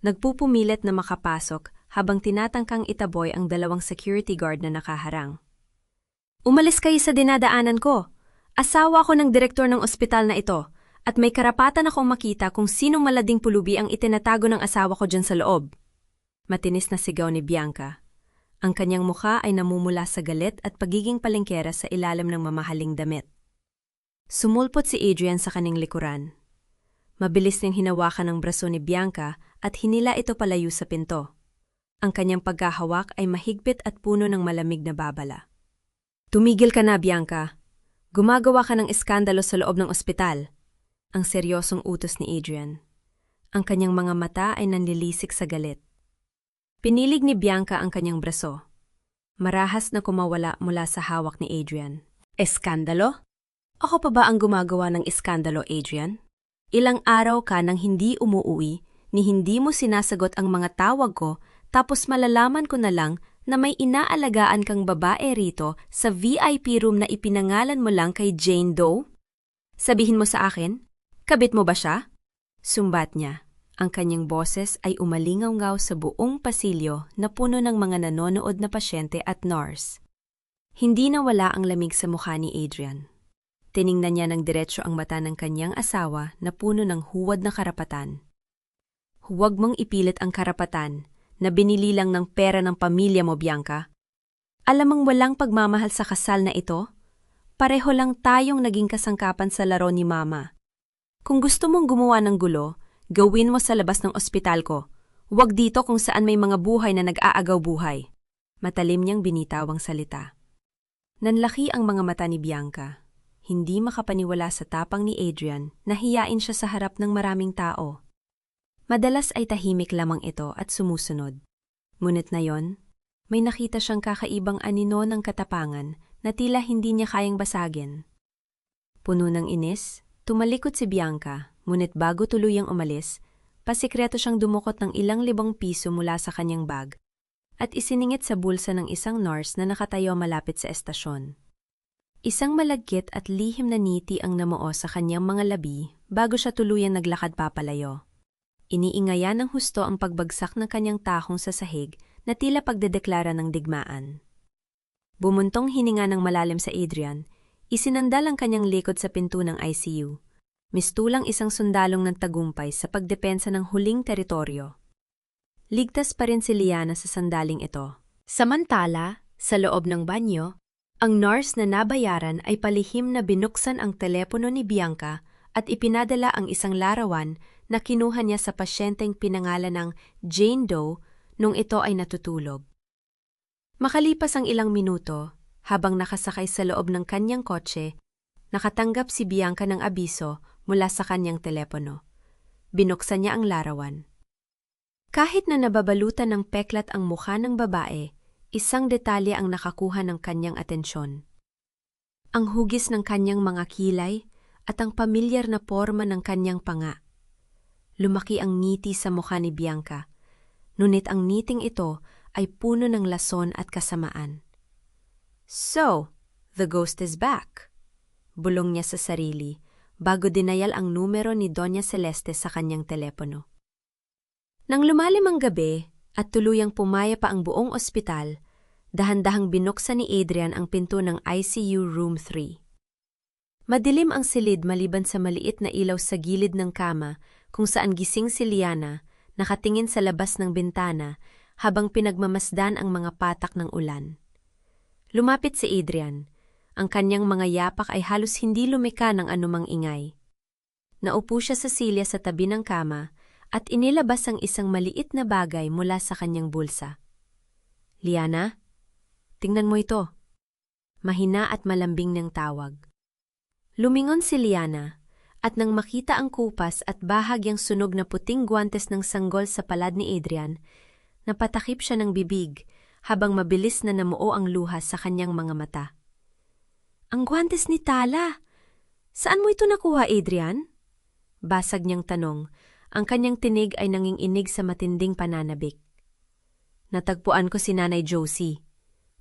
Nagpupumilit na makapasok habang tinatangkang itaboy ang dalawang security guard na nakaharang. Umalis kayo sa dinadaanan ko. Asawa ko ng direktor ng ospital na ito at may karapatan akong makita kung sinong malading pulubi ang itinatago ng asawa ko dyan sa loob. Matinis na sigaw ni Bianca. Ang kanyang mukha ay namumula sa galit at pagiging palengkera sa ilalim ng mamahaling damit. Sumulpot si Adrian sa kaning likuran. Mabilis niyang hinawakan ang braso ni Bianca at hinila ito palayo sa pinto. Ang kanyang pagkahawak ay mahigpit at puno ng malamig na babala. Tumigil ka na, Bianca. Gumagawa ka ng iskandalo sa loob ng ospital. Ang seryosong utos ni Adrian. Ang kanyang mga mata ay nanlilisik sa galit. Pinilig ni Bianca ang kanyang braso. Marahas na kumawala mula sa hawak ni Adrian. Eskandalo? Ako pa ba ang gumagawa ng iskandalo, Adrian? Ilang araw ka nang hindi umuuwi, ni hindi mo sinasagot ang mga tawag ko, tapos malalaman ko na lang na may inaalagaan kang babae rito sa VIP room na ipinangalan mo lang kay Jane Doe? Sabihin mo sa akin, kabit mo ba siya? Sumbat niya. Ang kanyang boses ay umalingaw-ngaw sa buong pasilyo na puno ng mga nanonood na pasyente at nurse. Hindi nawala ang lamig sa mukha ni Adrian. Tiningnan niya ng diretsyo ang mata ng kanyang asawa na puno ng huwad na karapatan. Huwag mong ipilit ang karapatan na binili lang ng pera ng pamilya mo, Bianca. Alam mong walang pagmamahal sa kasal na ito? Pareho lang tayong naging kasangkapan sa laro ni Mama. Kung gusto mong gumawa ng gulo, gawin mo sa labas ng ospital ko. Huwag dito kung saan may mga buhay na nag-aagaw buhay. Matalim niyang binitawang salita. Nanlaki ang mga mata ni Bianca. Hindi makapaniwala sa tapang ni Adrian na hiyain siya sa harap ng maraming tao. Madalas ay tahimik lamang ito at sumusunod. Ngunit na yon, may nakita siyang kakaibang anino ng katapangan na tila hindi niya kayang basagin. Puno ng inis, tumalikod si Bianca. Ngunit bago tuluyang umalis, pasikreto siyang dumukot ng ilang libang piso mula sa kanyang bag at isiningit sa bulsa ng isang nurse na nakatayo malapit sa estasyon. Isang malagkit at lihim na ngiti ang namuo sa kanyang mga labi bago siya tuluyang naglakad papalayo. Iniingayan ng husto ang pagbagsak ng kanyang tahong sa sahig na tila pagdedeklara ng digmaan. Bumuntong hininga ng malalim sa Adrian, isinandal ang kanyang likod sa pinto ng ICU. Mistulang isang sundalong ng tagumpay sa pagdepensa ng huling teritoryo. Ligtas pa rin si Liana sa sandaling ito. Samantala, sa loob ng banyo, ang nurse na nabayaran ay palihim na binuksan ang telepono ni Bianca at ipinadala ang isang larawan na kinuha niya sa pasyenteng pinangalan ng Jane Doe nung ito ay natutulog. Makalipas ang ilang minuto, habang nakasakay sa loob ng kanyang kotse, nakatanggap si Bianca ng abiso mula sa kanyang telepono. Binuksan niya ang larawan. Kahit na nababalutan ng peklat ang mukha ng babae, isang detalye ang nakakuha ng kanyang atensyon. Ang hugis ng kanyang mga kilay at ang pamilyar na porma ng kanyang panga. Lumaki ang ngiti sa mukha ni Bianca, ngunit ang ngiting ito ay puno ng lason at kasamaan. So, the ghost is back. Bulong niya sa sarili, bago dinayal ang numero ni Doña Celeste sa kanyang telepono. Nang lumalim ang gabi at tuluyang pumaya pa ang buong ospital, dahan-dahang binuksan ni Adrian ang pinto ng ICU Room 3. Madilim ang silid maliban sa maliit na ilaw sa gilid ng kama kung saan gising si Liana, nakatingin sa labas ng bintana habang pinagmamasdan ang mga patak ng ulan. Lumapit si Adrian. Ang kanyang mga yapak ay halos hindi lumika ng anumang ingay. Naupo siya sa silya sa tabi ng kama at inilabas ang isang maliit na bagay mula sa kanyang bulsa. Liana, tingnan mo ito. Mahina at malambing niyang tawag. Lumingon si Liana at nang makita ang kupas at bahagyang sunog na puting guwantes ng sanggol sa palad ni Adrian, napatakip siya ng bibig habang mabilis na namuo ang luha sa kanyang mga mata. Ang guwantes ni Tala! Saan mo ito nakuha, Adrian? Basag niyang tanong. Ang kanyang tinig ay nanginginig sa matinding pananabik. Natagpuan ko si Nanay Josie.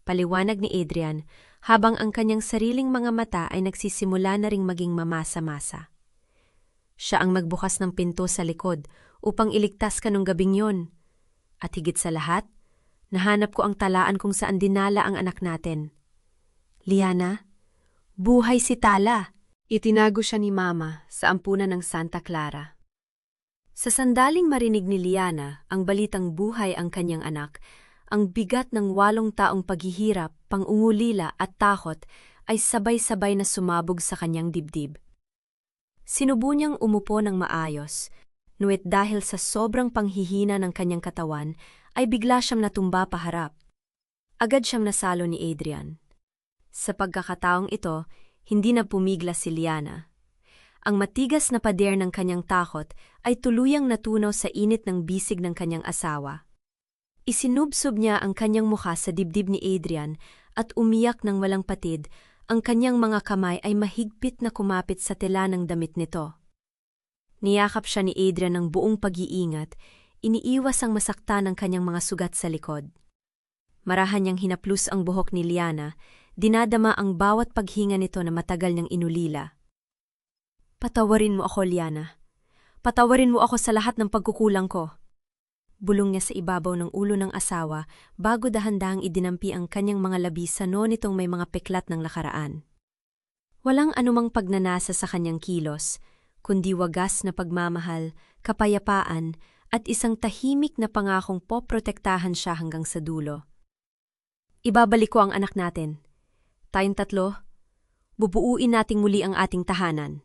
Paliwanag ni Adrian habang ang kanyang sariling mga mata ay nagsisimula na ring maging mamasa-masa. Siya ang nagbukas ng pinto sa likod upang iligtas ka nung gabing yon. At higit sa lahat, nahanap ko ang talaan kung saan dinala ang anak natin. Liana, buhay si Tala! Itinago siya ni Mama sa ampunan ng Santa Clara. Sa sandaling marinig ni Liana ang balitang buhay ang kanyang anak, ang bigat ng 8 taong paghihirap, pangungulila at takot ay sabay-sabay na sumabog sa kanyang dibdib. Sinubo niyang umupo ng maayos, nuwit dahil sa sobrang panghihina ng kanyang katawan ay bigla siyang natumba paharap. Agad siyang nasalo ni Adrian. Sa pagkakataong ito, hindi na pumigla si Liana. Ang matigas na pader ng kanyang takot ay tuluyang natunaw sa init ng bisig ng kanyang asawa. Isinubsob niya ang kanyang mukha sa dibdib ni Adrian at umiyak ng walang patid. Ang kanyang mga kamay ay mahigpit na kumapit sa tela ng damit nito. Niyakap siya ni Adrian ng buong pag-iingat, iniiwas ang masakta ng kanyang mga sugat sa likod. Marahan niyang hinaplos ang buhok ni Liana, dinadama ang bawat paghinga nito na matagal niyang inulila. Patawarin mo ako, Liana. Patawarin mo ako sa lahat ng pagkukulang ko. Bulong niya sa ibabaw ng ulo ng asawa bago dahan-dahang idinampi ang kanyang mga labi sa nitong may mga peklat ng nakaraan. Walang anumang pagnanasa sa kanyang kilos, kundi wagas na pagmamahal, kapayapaan, at isang tahimik na pangakong poprotektahan siya hanggang sa dulo. Ibabalik ko ang anak natin. Tayong 3, bubuuin nating muli ang ating tahanan.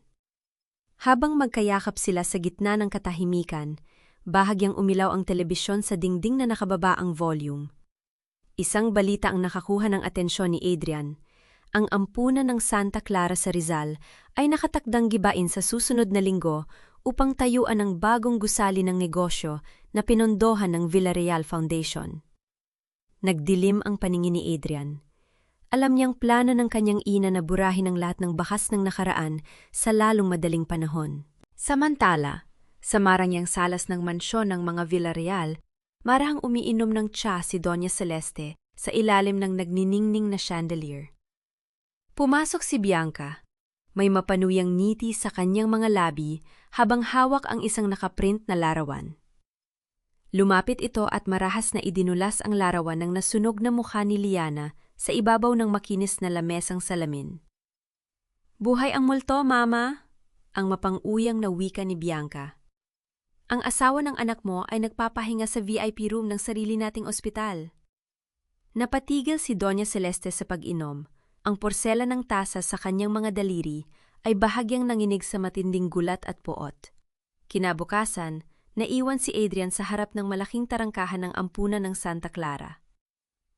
Habang magkayakap sila sa gitna ng katahimikan, bahagyang umilaw ang telebisyon sa dingding na nakababa ang volume. Isang balita ang nakakuha ng atensyon ni Adrian. Ang ampunan ng Santa Clara sa Rizal ay nakatakdang gibain sa susunod na linggo upang tayuan ang bagong gusali ng negosyo na pinondohan ng Villarreal Foundation. Nagdilim ang paningin ni Adrian. Alam niyang plano ng kanyang ina na burahin ang lahat ng bakas ng nakaraan sa lalong madaling panahon. Samantala, sa marangyang salas ng mansyon ng mga Villarreal, marahang umiinom ng tsa si Doña Celeste sa ilalim ng nagniningning na chandelier. Pumasok si Bianca. May mapanuyang ngiti sa kanyang mga labi habang hawak ang isang nakaprint na larawan. Lumapit ito at marahas na idinulas ang larawan ng nasunog na mukha ni Liana sa ibabaw ng makinis na lamesang salamin. Buhay ang multo, Mama! Ang mapang-uyang na wika ni Bianca. Ang asawa ng anak mo ay nagpapahinga sa VIP room ng sarili nating ospital. Napatigil si Doña Celeste sa pag-inom. Ang porsela ng tasa sa kanyang mga daliri ay bahagyang nanginig sa matinding gulat at puot. Kinabukasan, naiwan si Adrian sa harap ng malaking tarangkahan ng ampunan ng Santa Clara.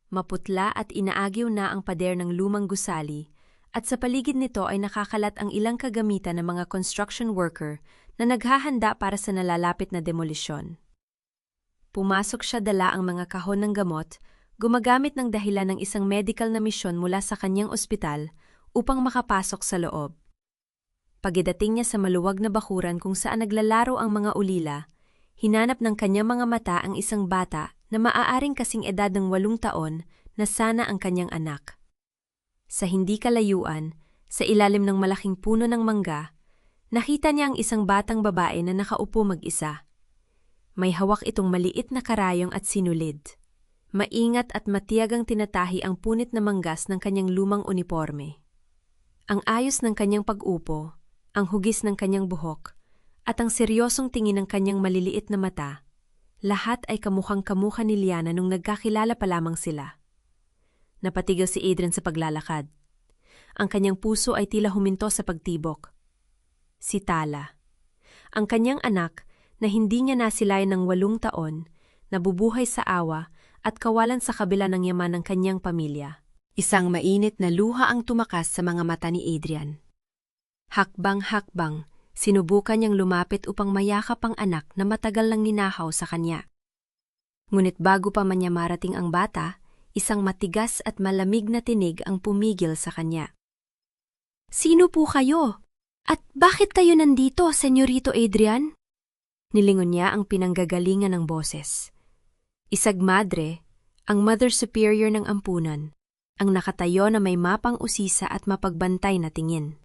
Maputla at inaagyaw na ang pader ng lumang gusali, at sa paligid nito ay nakakalat ang ilang kagamitan ng mga construction worker na naghahanda para sa nalalapit na demolisyon. Pumasok siya dala ang mga kahon ng gamot, gumagamit ng dahilan ng isang medical na misyon mula sa kanyang ospital upang makapasok sa loob. Pagdating niya sa maluwag na bakuran kung saan naglalaro ang mga ulila, hinanap ng kanyang mga mata ang isang bata na maaaring kasing edad ng 8 taon na sana ang kanyang anak. Sa hindi kalayuan, sa ilalim ng malaking puno ng mangga, nakita niya ang isang batang babae na nakaupo mag-isa. May hawak itong maliit na karayong at sinulid. Maingat at matiyagang tinatahi ang punit na manggas ng kanyang lumang uniforme. Ang ayos ng kanyang pag-upo, ang hugis ng kanyang buhok, at ang seryosong tingin ng kanyang maliliit na mata, lahat ay kamukhang-kamukha ni Liana nung nagkakilala pa lamang sila. Napatigil si Adrian sa paglalakad. Ang kanyang puso ay tila huminto sa pagtibok. Si Tala. Ang kanyang anak na hindi niya nasilayan ng 8 taon, nabubuhay sa awa at kawalan sa kabila ng yaman ng kanyang pamilya. Isang mainit na luha ang tumakas sa mga mata ni Adrian. Hakbang-hakbang, sinubukan niyang lumapit upang mayakap ang anak na matagal lang ninahaw sa kanya. Ngunit bago pa man niya marating ang bata, isang matigas at malamig na tinig ang pumigil sa kanya. Sino po kayo? At bakit kayo nandito, Senyorito Adrian? Nilingon niya ang pinanggagalingan ng boses. Isag madre, ang Mother Superior ng ampunan, ang nakatayo na may mapang usisa at mapagbantay na tingin.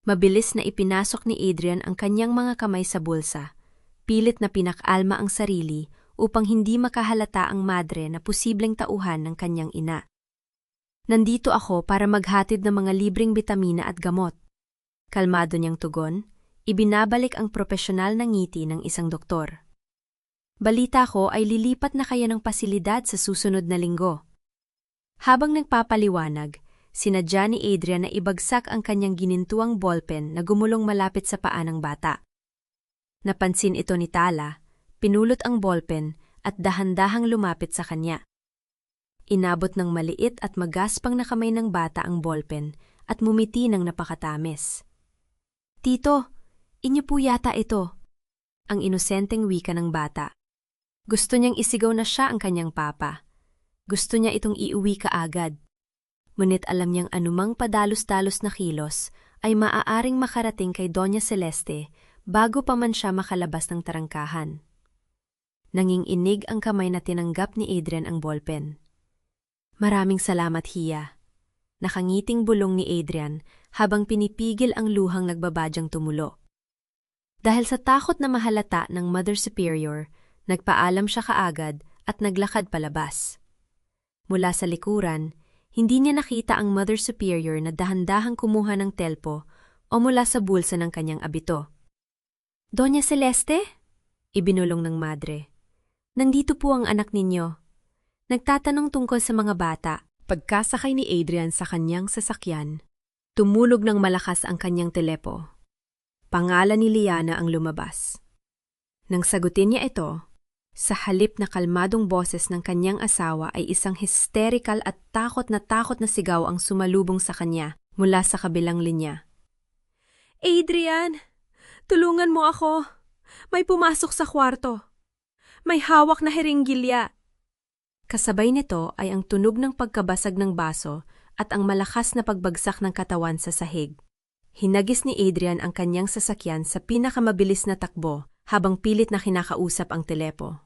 Mabilis na ipinasok ni Adrian ang kanyang mga kamay sa bulsa. Pilit na pinakalma ang sarili upang hindi makahalata ang madre na posibleng tauhan ng kanyang ina. Nandito ako para maghatid ng mga libreng bitamina at gamot. Kalmado niyang tugon, ibinabalik ang propesyonal na ngiti ng isang doktor. Balita ko ay lilipat na kayo ng pasilidad sa susunod na linggo. Habang nagpapaliwanag, sinadya ni Adrian na ibagsak ang kanyang ginintuang ballpen na gumulong malapit sa paa ng bata. Napansin ito ni Tala, pinulot ang ballpen at dahan-dahang lumapit sa kanya. Inabot ng maliit at magaspang na kamay ng bata ang ballpen at mumiti ng napakatamis. "Tito, inyo po yata ito," ang inosenteng wika ng bata. Gusto niyang isigaw na siya ang kanyang papa. Gusto niya itong iuwi kaagad. Ngunit alam niyang anumang padalos-dalos na kilos ay maaaring makarating kay Doña Celeste bago pa man siya makalabas ng tarangkahan. Nanginginig ang kamay na tinanggap ni Adrian ang ballpen. "Maraming salamat, Hiya." Nakangiting bulong ni Adrian habang pinipigil ang luhang nagbabadyang tumulo. Dahil sa takot na mahalata ng Mother Superior, nagpaalam siya kaagad at naglakad palabas. Mula sa likuran, hindi niya nakita ang Mother Superior na dahan-dahang kumuha ng telpo o mula sa bulsa ng kanyang abito. "Doña Celeste?" Ibinulong ng madre. "Nandito po ang anak ninyo. Nagtatanong tungkol sa mga bata." Pagkasakay ni Adrian sa kanyang sasakyan, tumulog ng malakas ang kanyang telepo. Pangalan ni Liana ang lumabas. Nang sagutin niya ito, sa halip na kalmadong boses ng kanyang asawa ay isang hysterical at takot na sigaw ang sumalubong sa kanya mula sa kabilang linya. "Adrian, tulungan mo ako. May pumasok sa kwarto. May hawak na heringgilya." Kasabay nito ay ang tunog ng pagkabasag ng baso at ang malakas na pagbagsak ng katawan sa sahig. Hinagis ni Adrian ang kanyang sasakyan sa pinakamabilis na takbo habang pilit na kinakausap ang telepo.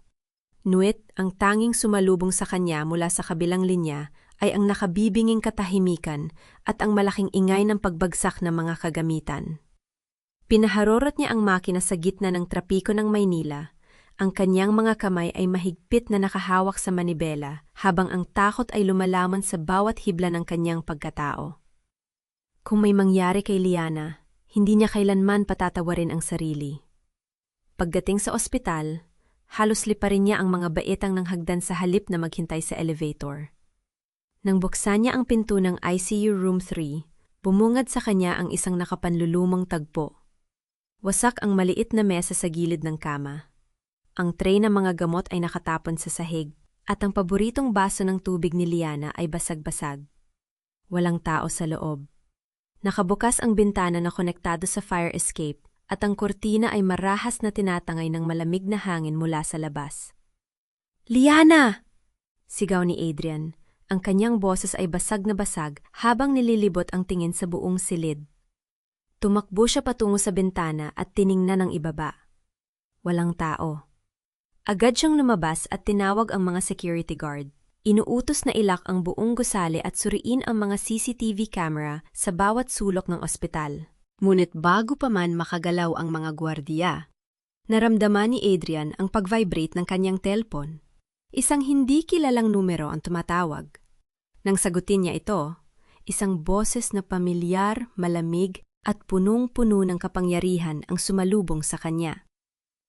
Nuit, ang tanging sumalubong sa kanya mula sa kabilang linya ay ang nakabibinging katahimikan at ang malaking ingay ng pagbagsak ng mga kagamitan. Pinaharorot niya ang makina sa gitna ng trapiko ng Maynila. Ang kanyang mga kamay ay mahigpit na nakahawak sa manibela habang ang takot ay lumalaman sa bawat hibla ng kanyang pagkatao. Kung may mangyari kay Liana, hindi niya kailanman patatawarin ang sarili. Pagdating sa ospital, halos liparin niya ang mga baitang ng hagdan sa halip na maghintay sa elevator. Nang buksan niya ang pinto ng ICU Room 3, bumungad sa kanya ang isang nakapanlulumang tagpo. Wasak ang maliit na mesa sa gilid ng kama. Ang tray ng mga gamot ay nakatapon sa sahig, at ang paboritong baso ng tubig ni Liana ay basag-basag. Walang tao sa loob. Nakabukas ang bintana na konektado sa fire escape, at ang kurtina ay marahas na tinatangay ng malamig na hangin mula sa labas. "Liana!" sigaw ni Adrian. Ang kanyang boses ay basag na basag habang nililibot ang tingin sa buong silid. Tumakbo siya patungo sa bintana at tiningnan ang ibaba. Walang tao. Agad siyang lumabas at tinawag ang mga security guard. Inuutos na ilak ang buong gusali at suriin ang mga CCTV camera sa bawat sulok ng ospital. Ngunit bago pa man makagalaw ang mga gwardiya, naramdaman ni Adrian ang pag-vibrate ng kanyang telpon. Isang hindi kilalang numero ang tumatawag. Nang sagutin niya ito, isang boses na pamilyar, malamig at punong-puno ng kapangyarihan ang sumalubong sa kanya.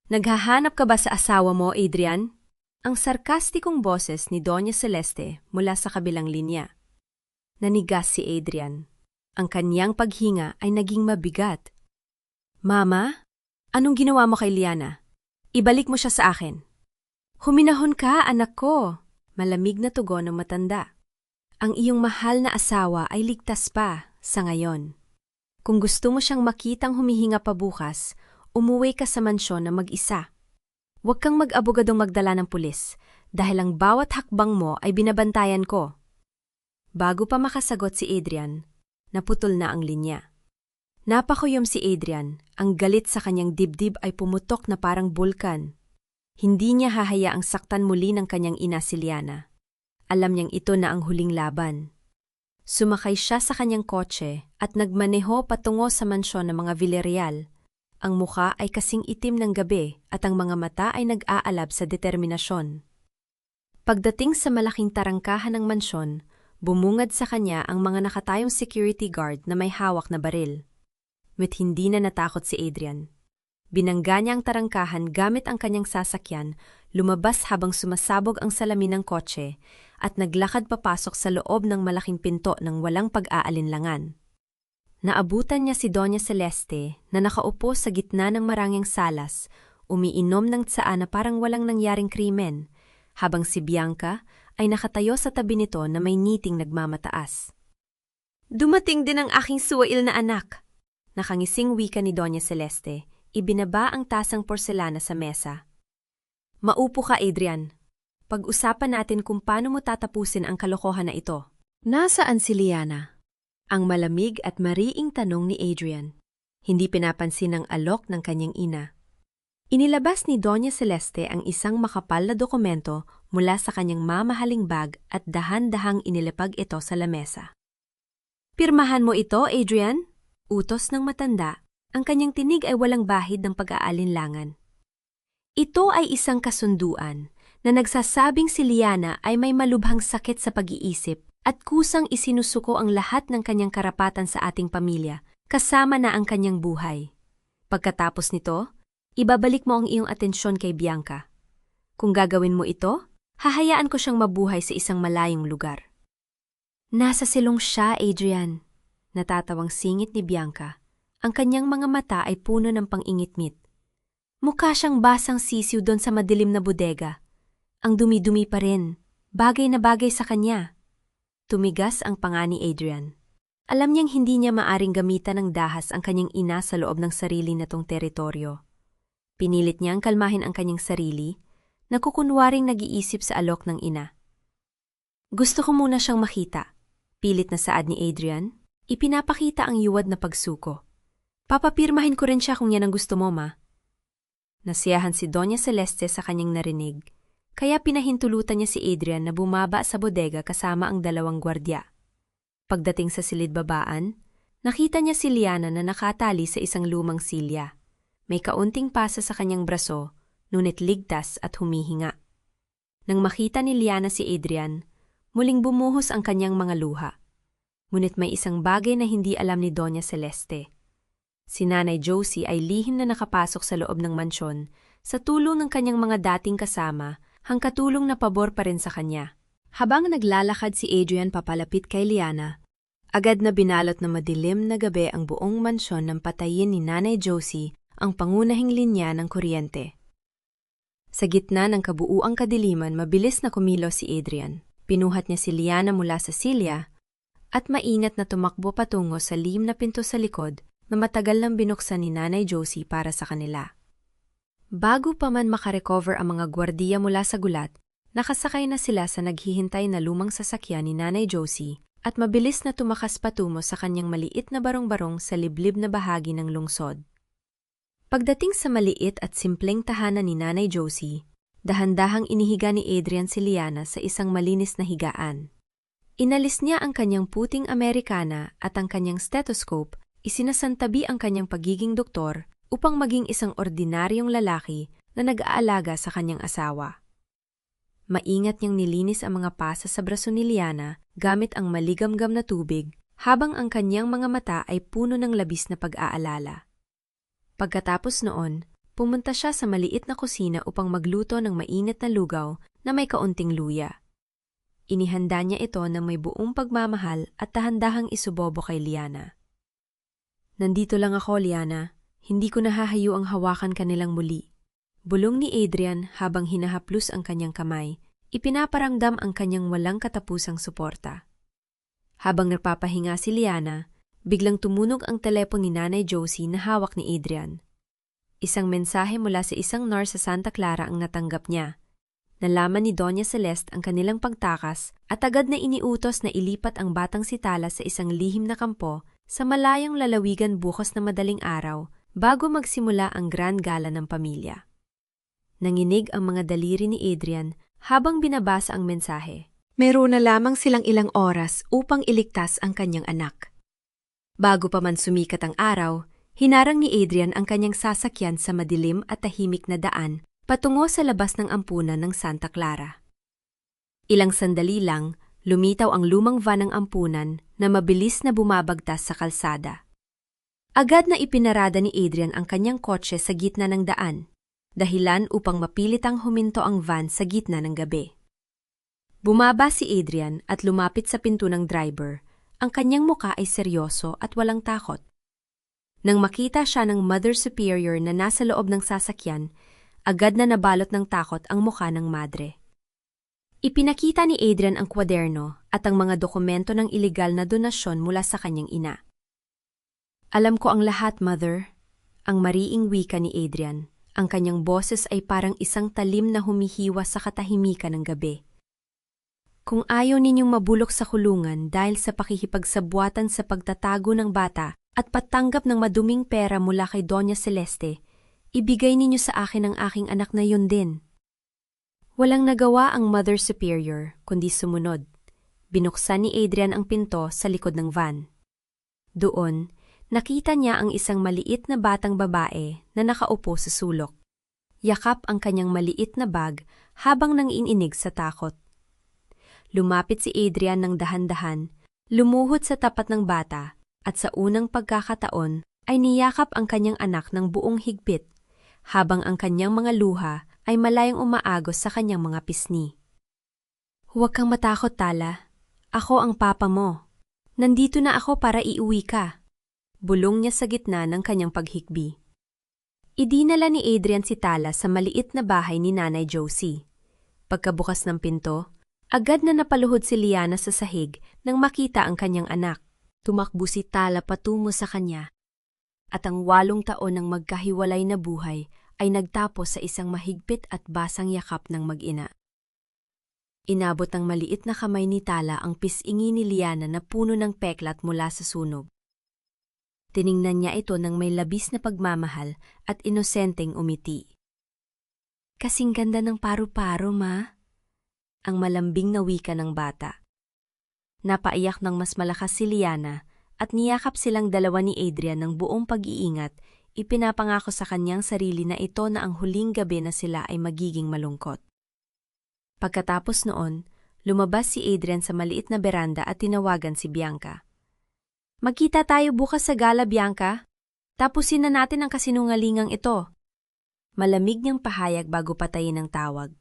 "Naghahanap ka ba sa asawa mo, Adrian?" Ang sarkastikong boses ni Doña Celeste mula sa kabilang linya. Nanigas si Adrian. Ang kanyang paghinga ay naging mabigat. "Mama, anong ginawa mo kay Liana? Ibalik mo siya sa akin." "Huminahon ka, anak ko," malamig na tugon ng matanda. "Ang iyong mahal na asawa ay ligtas pa sa ngayon. Kung gusto mo siyang makitang humihinga pa bukas, umuwi ka sa mansyon na mag-isa. Huwag kang mag-abogadong magdala ng pulis dahil ang bawat hakbang mo ay binabantayan ko." Bago pa makasagot si Adrian, naputol na ang linya. Napakuyom si Adrian, ang galit sa kanyang dibdib ay pumutok na parang bulkan. Hindi niya hahayaang saktan muli ng kanyang ina si Liana. Alam niyang ito na ang huling laban. Sumakay siya sa kanyang kotse at nagmaneho patungo sa mansyon ng mga Villarreal. Ang mukha ay kasing itim ng gabi at ang mga mata ay nag-aalab sa determinasyon. Pagdating sa malaking tarangkahan ng mansyon, bumungad sa kanya ang mga nakatayong security guard na may hawak na baril. Ngunit hindi na natakot si Adrian. Binangga niya ang tarangkahan gamit ang kanyang sasakyan, lumabas habang sumasabog ang salamin ng kotse, at naglakad papasok sa loob ng malaking pinto ng walang pag-aalinlangan. Naabutan niya si Doña Celeste na nakaupo sa gitna ng maraming salas, umiinom ng tsaa na parang walang nangyaring krimen, habang si Bianca ay nakatayo sa tabi nito na may ngiting nagmamataas. "Dumating din ang aking suwail na anak," nakangising wika ni Doña Celeste, ibinaba ang tasang porselana sa mesa. "Maupo ka, Adrian. Pag-usapan natin kung paano mo tatapusin ang kalokohan na ito." "Nasaan si Liana?" Ang malamig at mariing tanong ni Adrian. Hindi pinapansin ng alok ng kanyang ina. Inilabas ni Doña Celeste ang isang makapal na dokumento mula sa kanyang mamahaling bag at dahan-dahang inilapag ito sa lamesa. "Pirmahan mo ito, Adrian?" Utos ng matanda. Ang kanyang tinig ay walang bahid ng pag-aalinlangan. Ito ay isang kasunduan na nagsasabing si Liana ay may malubhang sakit sa pag-iisip at kusang isinusuko ang lahat ng kanyang karapatan sa ating pamilya, kasama na ang kanyang buhay. Pagkatapos nito, ibabalik mo ang iyong atensyon kay Bianca. Kung gagawin mo ito, hahayaan ko siyang mabuhay sa isang malayong lugar. "Nasa silong siya, Adrian," natatawang singit ni Bianca. Ang kanyang mga mata ay puno ng pang-ingit-ngit. Mukha siyang basang sisiw doon sa madilim na bodega. Ang dumi-dumi pa rin, bagay na bagay sa kanya. Tumigas ang panga ni Adrian. Alam niyang hindi niya maaring gamitan ng dahas ang kanyang ina sa loob ng sarili natong teritoryo. Pinilit niyang kalmahin ang kanyang sarili, na kukunwaring nag-iisip sa alok ng ina. "Gusto ko muna siyang makita," pilit na saad ni Adrian. Ipinapakita ang yuwad na pagsuko. "Papapirmahin ko rin siya kung yan ang gusto mo, ma." Nasiyahan si Doña Celeste sa kanyang narinig, kaya pinahintulutan niya si Adrian na bumaba sa bodega kasama ang 2 gwardya. Pagdating sa silid-babaan, nakita niya si Liana na nakatali sa isang lumang silya. May kaunting pasa sa kanyang braso, ngunit ligtas at humihinga. Nang makita ni Liana si Adrian, muling bumuhos ang kanyang mga luha. Ngunit may isang bagay na hindi alam ni Doña Celeste. Si Nanay Josie ay lihim na nakapasok sa loob ng mansyon sa tulong ng kanyang mga dating kasama, hangkatulong na pabor pa rin sa kanya. Habang naglalakad si Adrian papalapit kay Liana, agad na binalot na madilim na gabi ang buong mansyon nang patayin ni Nanay Josie ang pangunahing linya ng kuryente. Sa gitna ng kabuuang kadiliman, mabilis na kumilos si Adrian. Pinuhat niya si Liana mula sa silya at maingat na tumakbo patungo sa lihim na pinto sa likod na matagal nang binuksan ni Nanay Josie para sa kanila. Bago pa man makarecover ang mga gwardiya mula sa gulat, nakasakay na sila sa naghihintay na lumang sasakyan ni Nanay Josie at mabilis na tumakas patungo sa kanyang maliit na barong-barong sa liblib na bahagi ng lungsod. Pagdating sa maliit at simpleng tahanan ni Nanay Josie, dahan-dahang inihiga ni Adrian si Liana sa isang malinis na higaan. Inalis niya ang kanyang puting Amerikana at ang kanyang stethoscope, isinasantabi ang kanyang pagiging doktor upang maging isang ordinaryong lalaki na nag-aalaga sa kanyang asawa. Maingat niyang nilinis ang mga pasa sa braso ni Liana gamit ang maligamgam na tubig habang ang kanyang mga mata ay puno ng labis na pag-aalala. Pagkatapos noon, pumunta siya sa maliit na kusina upang magluto ng mainit na lugaw na may kaunting luya. Inihanda niya ito ng may buong pagmamahal at dahan-dahang isubobo kay Liana. "Nandito lang ako, Liana. Hindi ko nahahayo ang hawakan kanilang muli." Bulong ni Adrian habang hinahaplos ang kanyang kamay, ipinaparamdam ang kanyang walang katapusang suporta. Habang nagpapahinga si Liana, biglang tumunog ang telepon ni Nanay Josie na hawak ni Adrian. Isang mensahe mula sa isang nurse sa Santa Clara ang natanggap niya. Nalaman ni Doña Celeste ang kanilang pagtakas at agad na iniutos na ilipat ang batang si Tala sa isang lihim na kampo sa malayang lalawigan bukas na madaling araw bago magsimula ang grand gala ng pamilya. Nanginig ang mga daliri ni Adrian habang binabasa ang mensahe. Meron na lamang silang ilang oras upang iligtas ang kanyang anak. Bago pa man sumikat ang araw, hinarang ni Adrian ang kanyang sasakyan sa madilim at tahimik na daan patungo sa labas ng ampunan ng Santa Clara. Ilang sandali lang, lumitaw ang lumang van ng ampunan na mabilis na bumabagtas sa kalsada. Agad na ipinarada ni Adrian ang kanyang kotse sa gitna ng daan, dahilan upang mapilitang huminto ang van sa gitna ng gabi. Bumaba si Adrian at lumapit sa pinto ng driver. Ang kanyang muka ay seryoso at walang takot. Nang makita siya ng Mother Superior na nasa loob ng sasakyan, agad na nabalot ng takot ang muka ng madre. Ipinakita ni Adrian ang kwaderno at ang mga dokumento ng iligal na donasyon mula sa kanyang ina. "Alam ko ang lahat, Mother," ang mariing wika ni Adrian. Ang kanyang boses ay parang isang talim na humihiwa sa katahimikan ng gabi. "Kung ayaw ninyong mabulok sa kulungan dahil sa pakikipagsabwatan sa pagtatago ng bata at patanggap ng maduming pera mula kay Doña Celeste, ibigay ninyo sa akin ang aking anak na yun din." Walang nagawa ang Mother Superior kundi sumunod. Binuksan ni Adrian ang pinto sa likod ng van. Doon, nakita niya ang isang maliit na batang babae na nakaupo sa sulok. Yakap ang kanyang maliit na bag habang nangiinig sa takot. Lumapit si Adrian ng dahan-dahan, lumuhod sa tapat ng bata, at sa unang pagkakataon ay niyakap ang kanyang anak ng buong higpit, habang ang kanyang mga luha ay malayang umaagos sa kanyang mga pisngi. "Huwag kang matakot, Tala. Ako ang papa mo. Nandito na ako para iuwi ka." Bulong niya sa gitna ng kanyang paghikbi. Idinala ni Adrian si Tala sa maliit na bahay ni Nanay Josie. Pagkabukas ng pinto, agad na napaluhod si Liana sa sahig nang makita ang kanyang anak. Tumakbo si Tala patungo sa kanya, at ang 8 taon ng magkahiwalay na buhay ay nagtapos sa isang mahigpit at basang yakap ng mag-ina. Inabot ng maliit na kamay ni Tala ang pisingi ni Liana na puno ng peklat mula sa sunog. Tiningnan niya ito ng may labis na pagmamahal at inosenteng umiti. "Kasing ganda ng paru-paro, Ma," ang malambing na wika ng bata. Napaiyak ng mas malakas si Liana at niyakap silang dalawa ni Adrian ng buong pag-iingat. Ipinapangako sa kanyang sarili na ito na ang huling gabi na sila ay magiging malungkot. Pagkatapos noon, lumabas si Adrian sa maliit na beranda at tinawagan si Bianca. "Magkita tayo bukas sa gala, Bianca. Tapusin na natin ang kasinungalingang ito." Malamig niyang pahayag bago patayin ang tawag.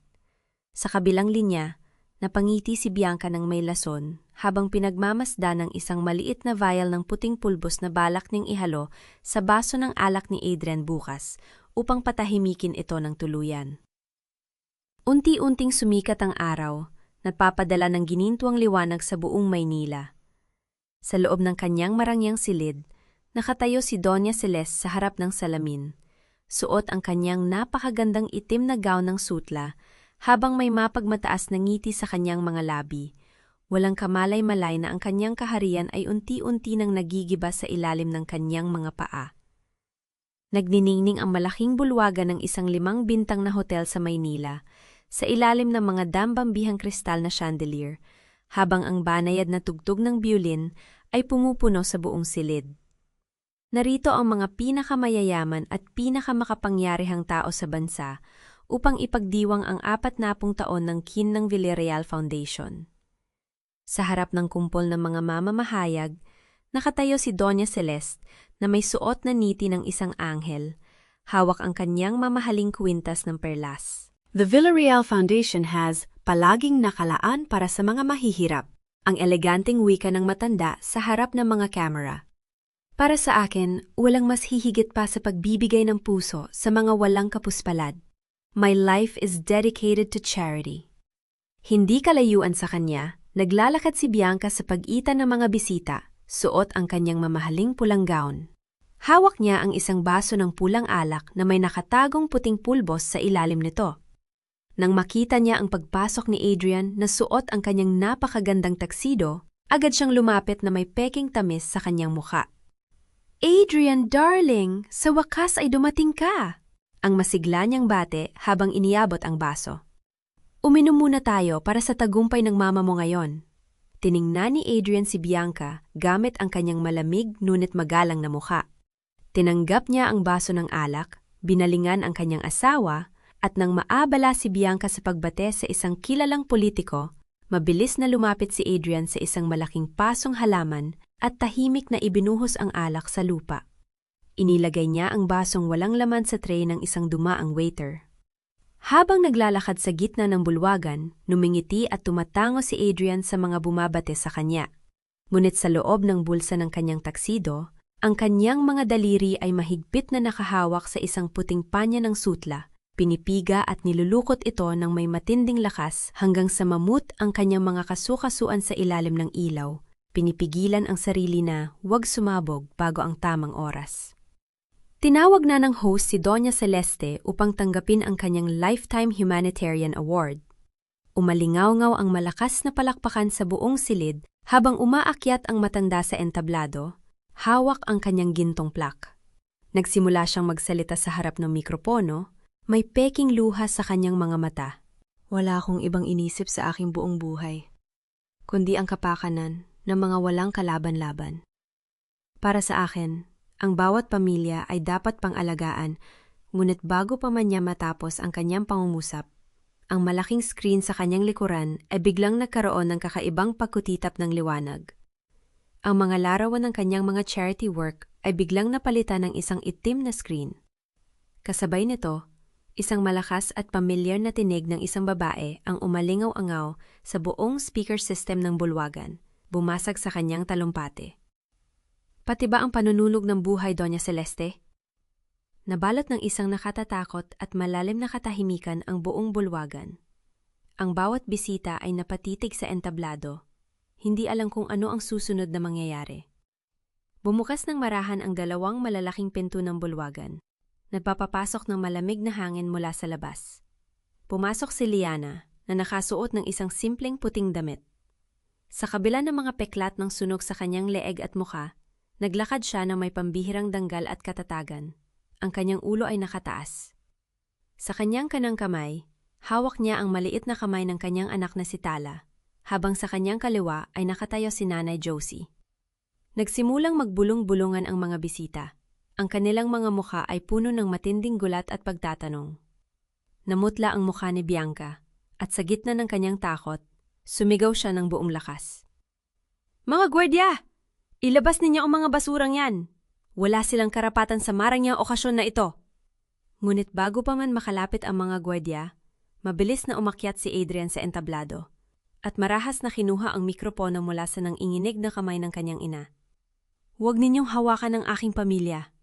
Sa kabilang linya, napangiti si Bianca ng may lason habang pinagmamasdan ng isang maliit na vial ng puting pulbos na balak ning ihalo sa baso ng alak ni Adrian bukas upang patahimikin ito ng tuluyan. Unti-unting sumikat ang araw, nagpapadala ng ginintuang liwanag sa buong Maynila. Sa loob ng kanyang marangyang silid, nakatayo si Doña Celeste sa harap ng salamin. Suot ang kanyang napakagandang itim na gown ng sutla, habang may mapagmataas na ngiti sa kanyang mga labi. Walang kamalay-malay na ang kanyang kaharian ay unti-unti nang nagigiba sa ilalim ng kanyang mga paa. Nagniningning ang malaking bulwagan ng isang 5 bintang na hotel sa Maynila, sa ilalim ng mga dambambihang kristal na chandelier, habang ang banayad na tugtog ng biolin ay pumupuno sa buong silid. Narito ang mga pinakamayayaman at pinakamakapangyarihang tao sa bansa upang ipagdiwang ang 40 taon ng kin ng Villarreal Foundation. Sa harap ng kumpol ng mga mamamahayag, nakatayo si Doña Celeste na may suot na niti ng isang anghel, hawak ang kanyang mamahaling kwintas ng perlas. The Villarreal Foundation has palaging nakalaan para sa mga mahihirap, ang eleganteng wika ng matanda sa harap ng mga kamera. Para sa akin, walang mas hihigit pa sa pagbibigay ng puso sa mga walang kapuspalad. My life is dedicated to charity. Hindi kalayuan sa kanya, naglalakad si Bianca sa pagitan ng mga bisita, suot ang kanyang mamahaling pulang gown. Hawak niya ang isang baso ng pulang alak na may nakatagong puting pulbos sa ilalim nito. Nang makita niya ang pagpasok ni Adrian na suot ang kanyang napakagandang taksido, agad siyang lumapit na may peking tamis sa kanyang mukha. "Adrian, darling, sa wakas ay dumating ka!" ang masigla niyang bate habang iniabot ang baso. Uminom muna tayo para sa tagumpay ng mama mo ngayon. Tiningnan ni Adrian si Bianca gamit ang kanyang malamig ngunit magalang na mukha. Tinanggap niya ang baso ng alak, binalingan ang kanyang asawa, at nang maabala si Bianca sa pagbate sa isang kilalang politiko, mabilis na lumapit si Adrian sa isang malaking pasong halaman at tahimik na ibinuhos ang alak sa lupa. Inilagay niya ang basong walang laman sa tray ng isang dumaang waiter. Habang naglalakad sa gitna ng bulwagan, numingiti at tumatango si Adrian sa mga bumabate sa kanya. Ngunit sa loob ng bulsa ng kanyang taksido, ang kanyang mga daliri ay mahigpit na nakahawak sa isang puting panya ng sutla. Pinipiga at nilulukot ito ng may matinding lakas hanggang sa mamut ang kanyang mga kasukasuan sa ilalim ng ilaw. Pinipigilan ang sarili na huwag sumabog bago ang tamang oras. Tinawag na ng host si Doña Celeste upang tanggapin ang kanyang Lifetime Humanitarian Award. Umalingaw-ngaw ang malakas na palakpakan sa buong silid habang umaakyat ang matanda sa entablado, hawak ang kanyang gintong plak. Nagsimula siyang magsalita sa harap ng mikropono, may peking luha sa kanyang mga mata. Wala akong ibang inisip sa aking buong buhay, kundi ang kapakanan ng mga walang kalaban-laban. Para sa akin, ang bawat pamilya ay dapat pang-alagaan, ngunit bago pa man niya matapos ang kanyang pangungusap, ang malaking screen sa kanyang likuran ay biglang nagkaroon ng kakaibang pagkutitap ng liwanag. Ang mga larawan ng kanyang mga charity work ay biglang napalitan ng isang itim na screen. Kasabay nito, isang malakas at pamilyar na tinig ng isang babae ang umalingaw-angaw sa buong speaker system ng bulwagan, bumasag sa kanyang talumpati. Pati ba ang panununog ng buhay, Doña Celeste? Nabalot ng isang nakatatakot at malalim na katahimikan ang buong bulwagan. Ang bawat bisita ay napatitig sa entablado, hindi alam kung ano ang susunod na mangyayari. Bumukas ng marahan ang dalawang malalaking pinto ng bulwagan. Nagpapapasok ng malamig na hangin mula sa labas. Pumasok si Liana na nakasuot ng isang simpleng puting damit. Sa kabila ng mga peklat ng sunog sa kanyang leeg at mukha, naglakad siya na may pambihirang danggal at katatagan. Ang kanyang ulo ay nakataas. Sa kanyang kanang kamay, hawak niya ang maliit na kamay ng kanyang anak na si Tala, habang sa kanyang kaliwa ay nakatayo si Nanay Josie. Nagsimulang magbulong-bulungan ang mga bisita. Ang kanilang mga mukha ay puno ng matinding gulat at pagtatanong. Namutla ang mukha ni Bianca, at sa gitna ng kanyang takot, sumigaw siya ng buong lakas. "Mga gwardya! Ilabas ninyo ang mga basurang yan! Wala silang karapatan sa marangyang okasyon na ito!" Ngunit bago pa man makalapit ang mga gwardya, mabilis na umakyat si Adrian sa entablado, at marahas na kinuha ang mikropono mula sa nanginginig na kamay ng kanyang ina. "Huwag ninyong hawakan ang aking pamilya."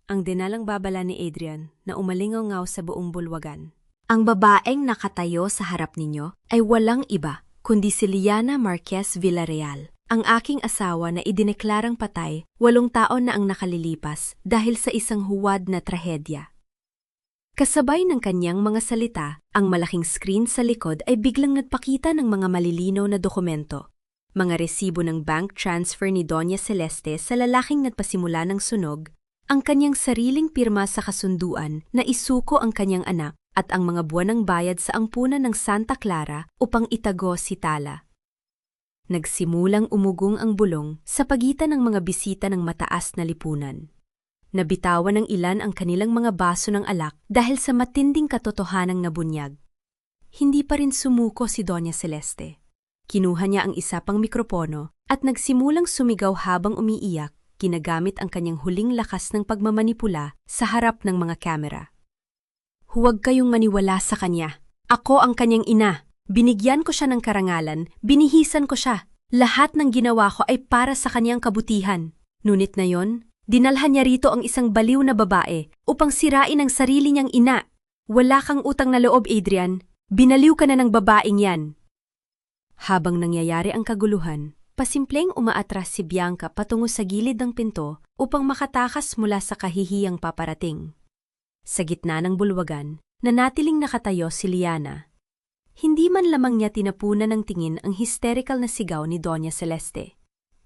Ang dinalang babala ni Adrian na umalingaw-ngaw sa buong bulwagan. Ang babaeng nakatayo sa harap ninyo ay walang iba kundi si Liana Marquez Villarreal, ang aking asawa na idineklarang patay 8 taon na ang nakalilipas dahil sa isang huwad na trahedya. Kasabay ng kanyang mga salita, ang malaking screen sa likod ay biglang nagpakita ng mga malilinaw na dokumento. Mga resibo ng bank transfer ni Doña Celeste sa lalaking nagpasimula ng sunog, ang kanyang sariling pirma sa kasunduan na isuko ang kanyang anak at ang mga buwanang bayad sa ampunan ng Santa Clara upang itago si Tala. Nagsimulang umugong ang bulong sa pagitan ng mga bisita ng mataas na lipunan. Nabitawan ng ilan ang kanilang mga baso ng alak dahil sa matinding katotohanang nabunyag. Hindi pa rin sumuko si Doña Celeste. Kinuha niya ang isa pang mikropono at nagsimulang sumigaw habang umiiyak, ginagamit ang kanyang huling lakas ng pagmamanipula sa harap ng mga kamera. "Huwag kayong maniwala sa kanya. Ako ang kanyang ina. Binigyan ko siya ng karangalan, binihisan ko siya. Lahat ng ginawa ko ay para sa kanyang kabutihan. Ngunit na yon, dinalhan niya rito ang isang baliw na babae upang sirain ang sarili niyang ina. Wala kang utang na loob, Adrian. Binaliw ka na ng babaeng yan." Habang nangyayari ang kaguluhan, pasimpleng umaatras si Bianca patungo sa gilid ng pinto upang makatakas mula sa kahihiyang paparating. Sa gitna ng bulwagan, nanatiling nakatayo si Liana. Hindi man lamang niya tinapunan ng tingin ang hysterical na sigaw ni Doña Celeste.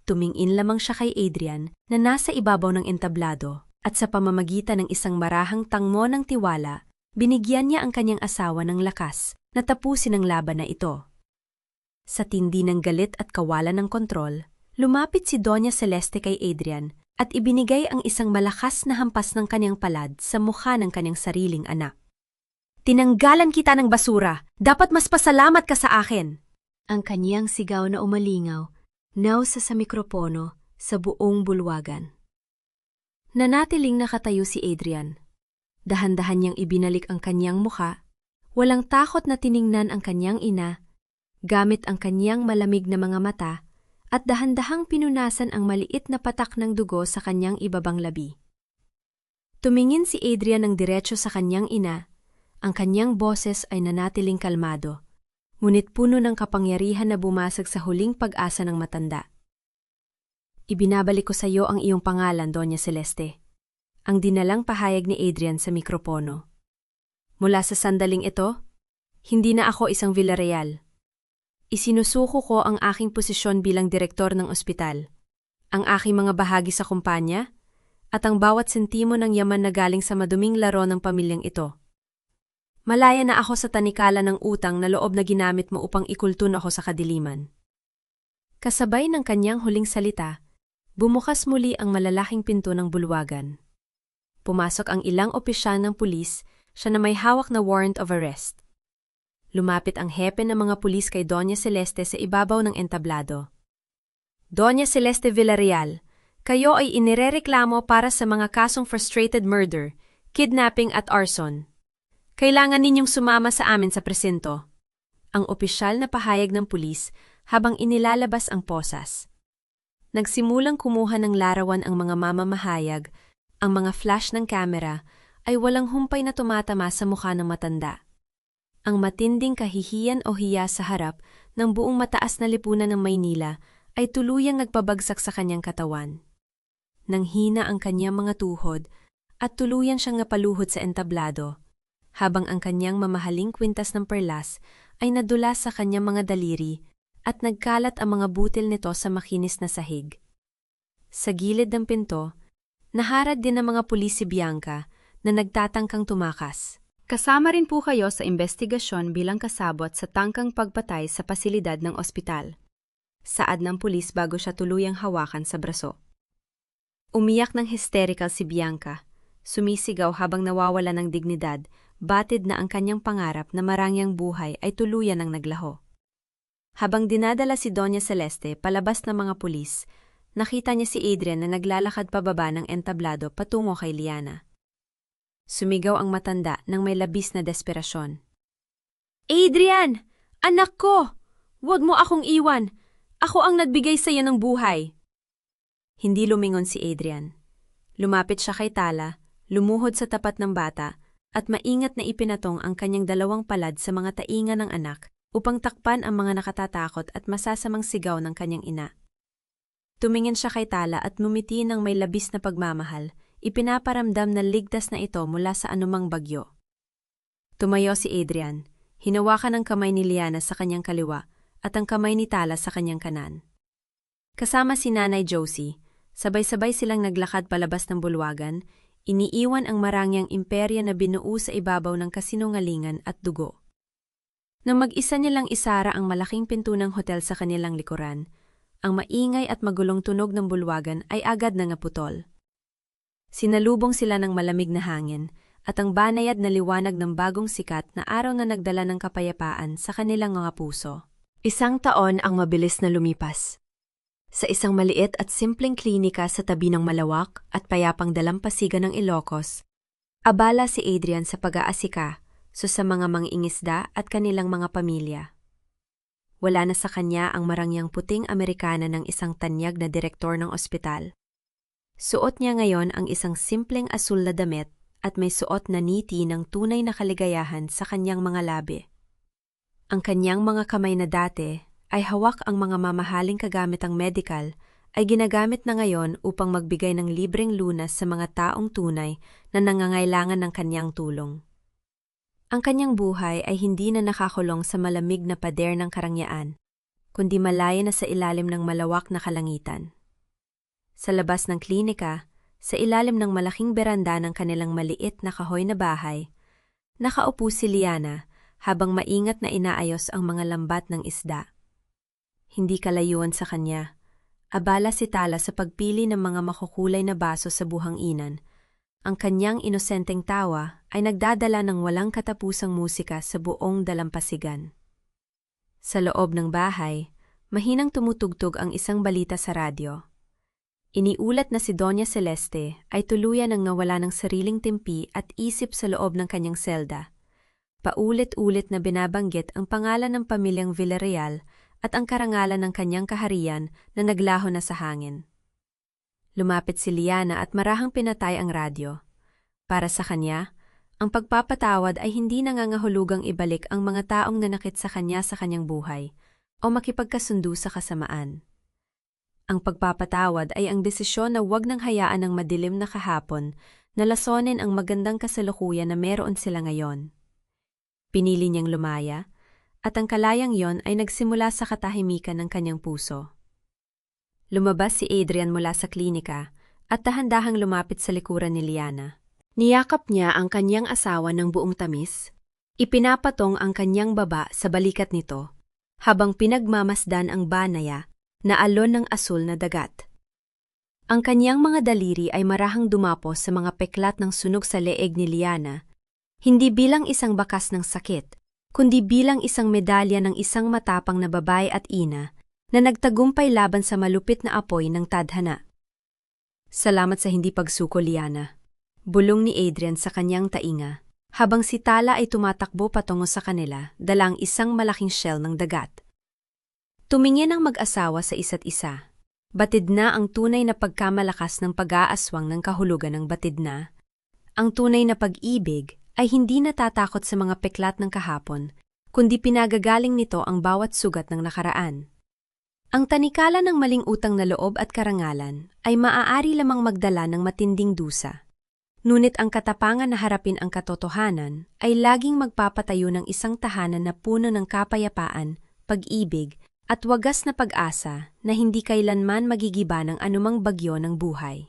Tumingin lamang siya kay Adrian na nasa ibabaw ng entablado at sa pamamagitan ng isang marahang tangmo ng tiwala, binigyan niya ang kanyang asawa ng lakas natapusin ang laban na ito. Sa tindi ng galit at kawalan ng kontrol, lumapit si Doña Celeste kay Adrian at ibinigay ang isang malakas na hampas ng kanyang palad sa mukha ng kanyang sariling anak. "Tinanggalan kita ng basura! Dapat mas pasalamat ka sa akin!" Ang kanyang sigaw na umalingaw, nausa sa mikropono sa buong bulwagan. Nanatiling nakatayo si Adrian. Dahan-dahan niyang ibinalik ang kanyang mukha, walang takot na tiningnan ang kanyang ina, gamit ang kanyang malamig na mga mata, at dahan-dahang pinunasan ang maliit na patak ng dugo sa kanyang ibabang labi. Tumingin si Adrian ng diretso sa kanyang ina, ang kanyang boses ay nanatiling kalmado, ngunit puno ng kapangyarihan na bumasag sa huling pag-asa ng matanda. "Ibinabalik ko sa iyo ang iyong pangalan, Doña Celeste," ang dinalang pahayag ni Adrian sa mikropono. "Mula sa sandaling ito, hindi na ako isang Villarreal. Isinusuko ko ang aking posisyon bilang direktor ng ospital, ang aking mga bahagi sa kumpanya, at ang bawat sentimo ng yaman na galing sa maduming laro ng pamilyang ito. Malaya na ako sa tanikala ng utang na loob na ginamit mo upang ikultun ako sa kadiliman." Kasabay ng kanyang huling salita, bumukas muli ang malalaking pinto ng bulwagan. Pumasok ang ilang opisyal ng pulis, siya na may hawak na warrant of arrest. Lumapit ang hepe ng mga pulis kay Doña Celeste sa ibabaw ng entablado. "Doña Celeste Villarreal, kayo ay inirereklamo para sa mga kasong frustrated murder, kidnapping at arson. Kailangan ninyong sumama sa amin sa presinto." Ang opisyal na pahayag ng pulis habang inilalabas ang posas. Nagsimulang kumuha ng larawan ang mga mamamahayag, ang mga flash ng kamera ay walang humpay na tumatama sa mukha ng matanda. Ang matinding kahihiyan o hiya sa harap ng buong mataas na lipunan ng Maynila ay tuluyang nagpabagsak sa kanyang katawan. Nanghina ang kanyang mga tuhod at tuluyan siyang napaluhod sa entablado, habang ang kanyang mamahaling kwintas ng perlas ay nadulas sa kanyang mga daliri at nagkalat ang mga butil nito sa makinis na sahig. Sa gilid ng pinto, naharag din ng mga pulis si Bianca na nagtatangkang tumakas. Kasama rin po kayo sa investigasyon bilang kasabot sa tangkang pagpatay sa pasilidad ng ospital. Saad ng pulis bago siya tuluyang hawakan sa braso. Umiyak ng hysterical si Bianca, sumisigaw habang nawawala ng dignidad, batid na ang kanyang pangarap na marangyang buhay ay tuluyan ng naglaho. Habang dinadala si Doña Celeste palabas ng mga pulis, nakita niya si Adrian na naglalakad pababa ng entablado patungo kay Liana. Sumigaw ang matanda nang may labis na desperasyon. "Adrian! Anak ko! Huwag mo akong iwan! Ako ang nagbigay sa iyo ng buhay!" Hindi lumingon si Adrian. Lumapit siya kay Tala, lumuhod sa tapat ng bata, at maingat na ipinatong ang kanyang dalawang palad sa mga tainga ng anak upang takpan ang mga nakatatakot at masasamang sigaw ng kanyang ina. Tumingin siya kay Tala at ngumiti ng may labis na pagmamahal, ipinaparamdam na ligtas na ito mula sa anumang bagyo. Tumayo si Adrian, hinawakan ang kamay ni Liana sa kanyang kaliwa at ang kamay ni Tala sa kanyang kanan. Kasama si Nanay Josie, sabay-sabay silang naglakad palabas ng bulwagan, iniiwan ang marangyang imperya na binuo sa ibabaw ng kasinungalingan at dugo. Nang mag-isa nilang isara ang malaking pinto ng hotel sa kanilang likuran, ang maingay at magulong tunog ng bulwagan ay agad na naputol. Sinalubong sila ng malamig na hangin at ang banayad na liwanag ng bagong sikat na araw na nagdala ng kapayapaan sa kanilang mga puso. 1 taon ang mabilis na lumipas. Sa isang maliit at simpleng klinika sa tabi ng malawak at payapang dalampasigan ng Ilocos, abala si Adrian sa pag-aasika sa mga mangingisda at kanilang mga pamilya. Wala na sa kanya ang marangyang puting Amerikana ng isang tanyag na direktor ng ospital. Suot niya ngayon ang isang simpleng asul na damit at may suot na niti ng tunay na kaligayahan sa kanyang mga labi. Ang kanyang mga kamay na dati ay hawak ang mga mamahaling kagamitang medical ay ginagamit na ngayon upang magbigay ng libreng lunas sa mga taong tunay na nangangailangan ng kanyang tulong. Ang kanyang buhay ay hindi na nakakulong sa malamig na pader ng karangyaan, kundi malaya na sa ilalim ng malawak na kalangitan. Sa labas ng klinika, sa ilalim ng malaking beranda ng kanilang maliit na kahoy na bahay, nakaupo si Liana habang maingat na inaayos ang mga lambat ng isda. Hindi kalayuan sa kanya. Abala si Tala sa pagpili ng mga makukulay na baso sa buhanginan. Ang kanyang inosenteng tawa ay nagdadala ng walang katapusang musika sa buong dalampasigan. Sa loob ng bahay, mahinang tumutugtog ang isang balita sa radyo. Iniulat na si Doña Celeste ay tuluyan ng nawala ng sariling timpi at isip sa loob ng kanyang selda. Paulit-ulit na binabanggit ang pangalan ng pamilyang Villarreal at ang karangalan ng kanyang kaharian na naglaho na sa hangin. Lumapit si Liana at marahang pinatay ang radyo. Para sa kanya, ang pagpapatawad ay hindi nangangahulugang ibalik ang mga taong nanakit sa kanyang buhay o makipagkasundo sa kasamaan. Ang pagpapatawad ay ang desisyon na huwag nang hayaan ng madilim na kahapon na lasonin ang magandang kasalukuyan na meron sila ngayon. Pinili niyang lumaya, at ang kalayang yon ay nagsimula sa katahimikan ng kanyang puso. Lumabas si Adrian mula sa klinika at dahan-dahang lumapit sa likuran ni Liana. Niyakap niya ang kanyang asawa ng buong tamis, ipinapatong ang kanyang baba sa balikat nito, habang pinagmamasdan ang banaya na alon ng asul na dagat. Ang kanyang mga daliri ay marahang dumapos sa mga peklat ng sunog sa leeg ni Liana, hindi bilang isang bakas ng sakit, kundi bilang isang medalya ng isang matapang na babae at ina na nagtagumpay laban sa malupit na apoy ng tadhana. Salamat sa hindi pagsuko, Liana. Bulong ni Adrian sa kanyang tainga, habang si Tala ay tumatakbo patungo sa kanila, dala ang isang malaking shell ng dagat. Tumingin ang mag-asawa sa isa't isa. Batid na ang tunay na pagkamalakas ng pag-aaswang ng kahulugan ng batid na. Ang tunay na pag-ibig ay hindi natatakot sa mga peklat ng kahapon, kundi pinagagaling nito ang bawat sugat ng nakaraan. Ang tanikala ng maling utang na loob at karangalan ay maaari lamang magdala ng matinding dusa. Ngunit ang katapangan na harapin ang katotohanan ay laging magpapatayo ng isang tahanan na puno ng kapayapaan, pag-ibig, at wagas na pag-asa na hindi kailanman magigiba ng anumang bagyo ng buhay.